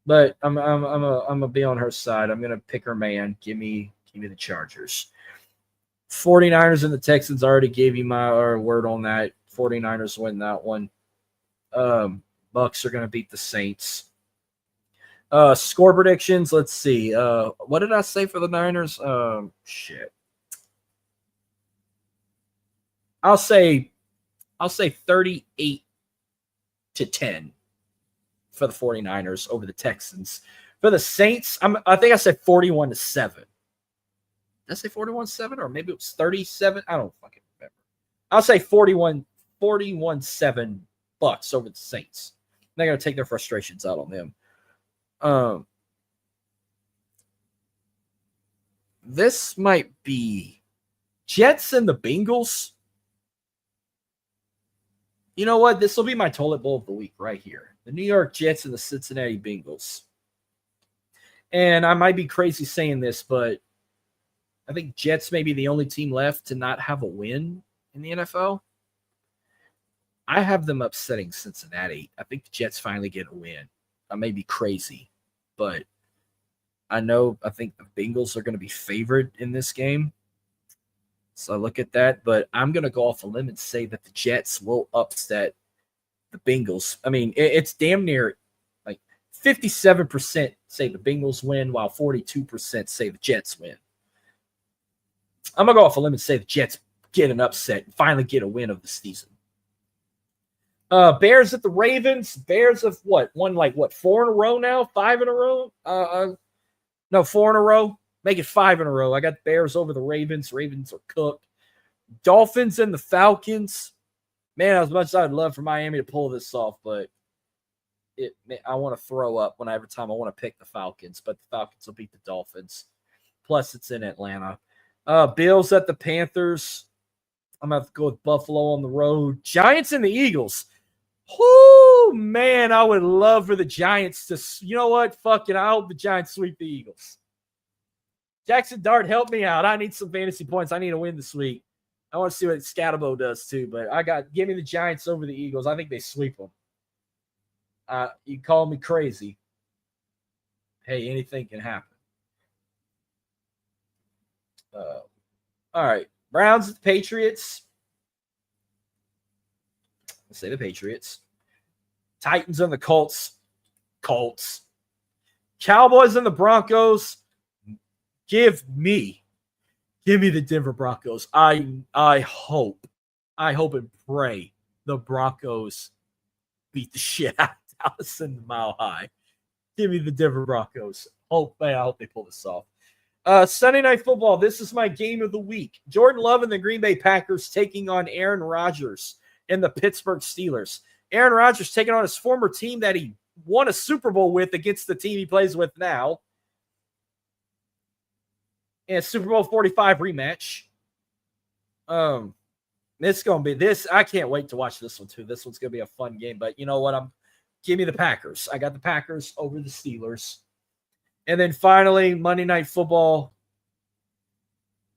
But I'm gonna be on her side. I'm gonna pick her man. Give me the Chargers. 49ers and the Texans. I already gave you my word on that. 49ers win that one. Bucks are gonna beat the Saints. Score predictions. Let's see. What did I say for the Niners? Shit. I'll say 38-10 for the 49ers over the Texans. For the Saints, I think I said 41-7. Did I say 41-7 or maybe it was 37? I don't fucking remember. I'll say 41-7 Bucks over the Saints. They're going to take their frustrations out on them. This might be Jets and the Bengals. You know what? This will be my toilet bowl of the week right here. The New York Jets and the Cincinnati Bengals. And I might be crazy saying this, but I think Jets may be the only team left to not have a win in the NFL. I have them upsetting Cincinnati. I think the Jets finally get a win. I may be crazy, but I think the Bengals are going to be favored in this game. So I look at that, but I'm going to go off a limb and say that the Jets will upset the Bengals. I mean, it's damn near like 57% say the Bengals win, while 42% say the Jets win. I'm going to go off a limb and say the Jets get an upset and finally get a win of the season. Bears at the Ravens. Bears have won 4 in a row now? 5 in a row? No, 4 in a row. Make it 5 in a row. I got Bears over the Ravens. Ravens are cooked. Dolphins and the Falcons. Man, as much as I'd love for Miami to pull this off, but I want to throw up every time I want to pick the Falcons, but the Falcons will beat the Dolphins. Plus, it's in Atlanta. Bills at the Panthers. I'm going to have to go with Buffalo on the road. Giants and the Eagles. Oh, man, I would love for the Giants to, you know what? Fuck it. I hope the Giants sweep the Eagles. Jackson Dart, help me out. I need some fantasy points. I need to win this week. I want to see what Scatabo does too, but give me the Giants over the Eagles. I think they sweep them. You call me crazy. Hey, anything can happen. All right. Browns, Patriots. Let's say the Patriots. Titans and the Colts. Colts. Cowboys and the Broncos. Give me the Denver Broncos. I hope and pray the Broncos beat the shit out of Dallas in the Mile High. Give me the Denver Broncos. I hope they pull this off. Sunday Night Football. This is my game of the week. Jordan Love and the Green Bay Packers taking on Aaron Rodgers and the Pittsburgh Steelers. Aaron Rodgers taking on his former team that he won a Super Bowl with against the team he plays with now. And Super Bowl 45 rematch. It's going to be this. I can't wait to watch this one too. This one's going to be a fun game. But you know what? Give me the Packers. I got the Packers over the Steelers. And then finally, Monday Night Football.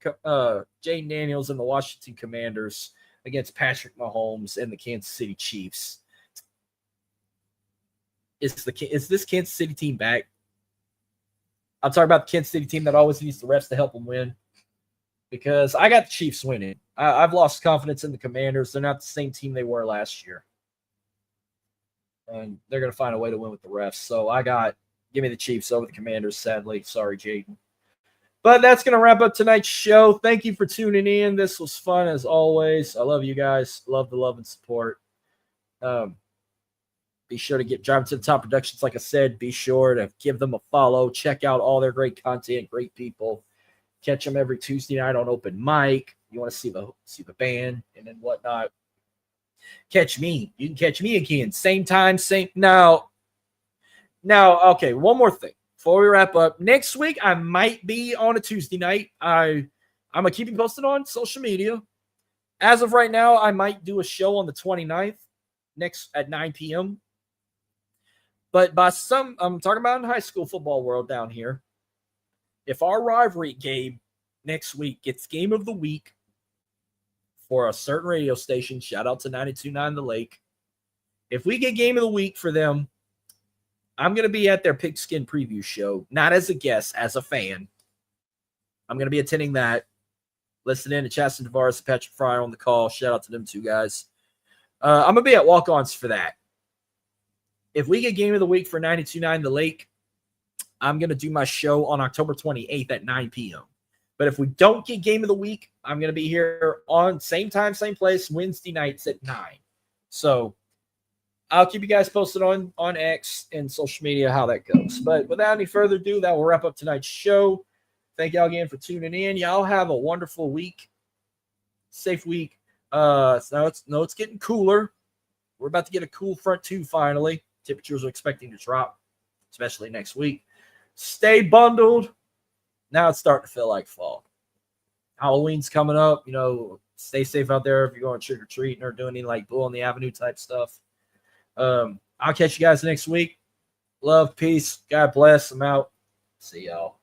Jayden Daniels and the Washington Commanders against Patrick Mahomes and the Kansas City Chiefs. is this Kansas City team back? I'm talking about the Kansas City team that always needs the refs to help them win. Because I got the Chiefs winning. I've lost confidence in the Commanders. They're not the same team they were last year. And they're going to find a way to win with the refs. So give me the Chiefs over the Commanders, sadly. Sorry, Jaden. But that's going to wrap up tonight's show. Thank you for tuning in. This was fun as always. I love you guys. Love the love and support. Be sure to get Driving to the Top Productions. Like I said, be sure to give them a follow. Check out all their great content, great people. Catch them every Tuesday night on open mic. You want to see the band and then whatnot. Catch me. You can catch me again. Same time, same. Now, okay, one more thing before we wrap up. Next week, I might be on a Tuesday night. I'm going to keep you posted on social media. As of right now, I might do a show on the 29th at 9 p.m. But I'm talking about in high school football world down here. If our rivalry game next week gets game of the week for a certain radio station, shout out to 92.9 The Lake. If we get game of the week for them, I'm going to be at their Pigskin preview show, not as a guest, as a fan. I'm going to be attending that. Listening to Chaston Tavares and Patrick Fryer on the call. Shout out to them two guys. I'm going to be at Walk-Ons for that. If we get game of the week for 92.9 The Lake, I'm going to do my show on October 28th at 9 p.m. But if we don't get game of the week, I'm going to be here on same time, same place, Wednesday nights at 9. So I'll keep you guys posted on X and social media how that goes. But without any further ado, that will wrap up tonight's show. Thank y'all again for tuning in. Y'all have a wonderful week. Safe week. It's getting cooler. We're about to get a cool front two finally. Temperatures are expecting to drop, especially next week. Stay bundled. Now it's starting to feel like fall. Halloween's coming up. Stay safe out there if you're going trick-or-treating or doing any like Bull on the Avenue type stuff. I'll catch you guys next week. Love, peace. God bless. I'm out. See y'all.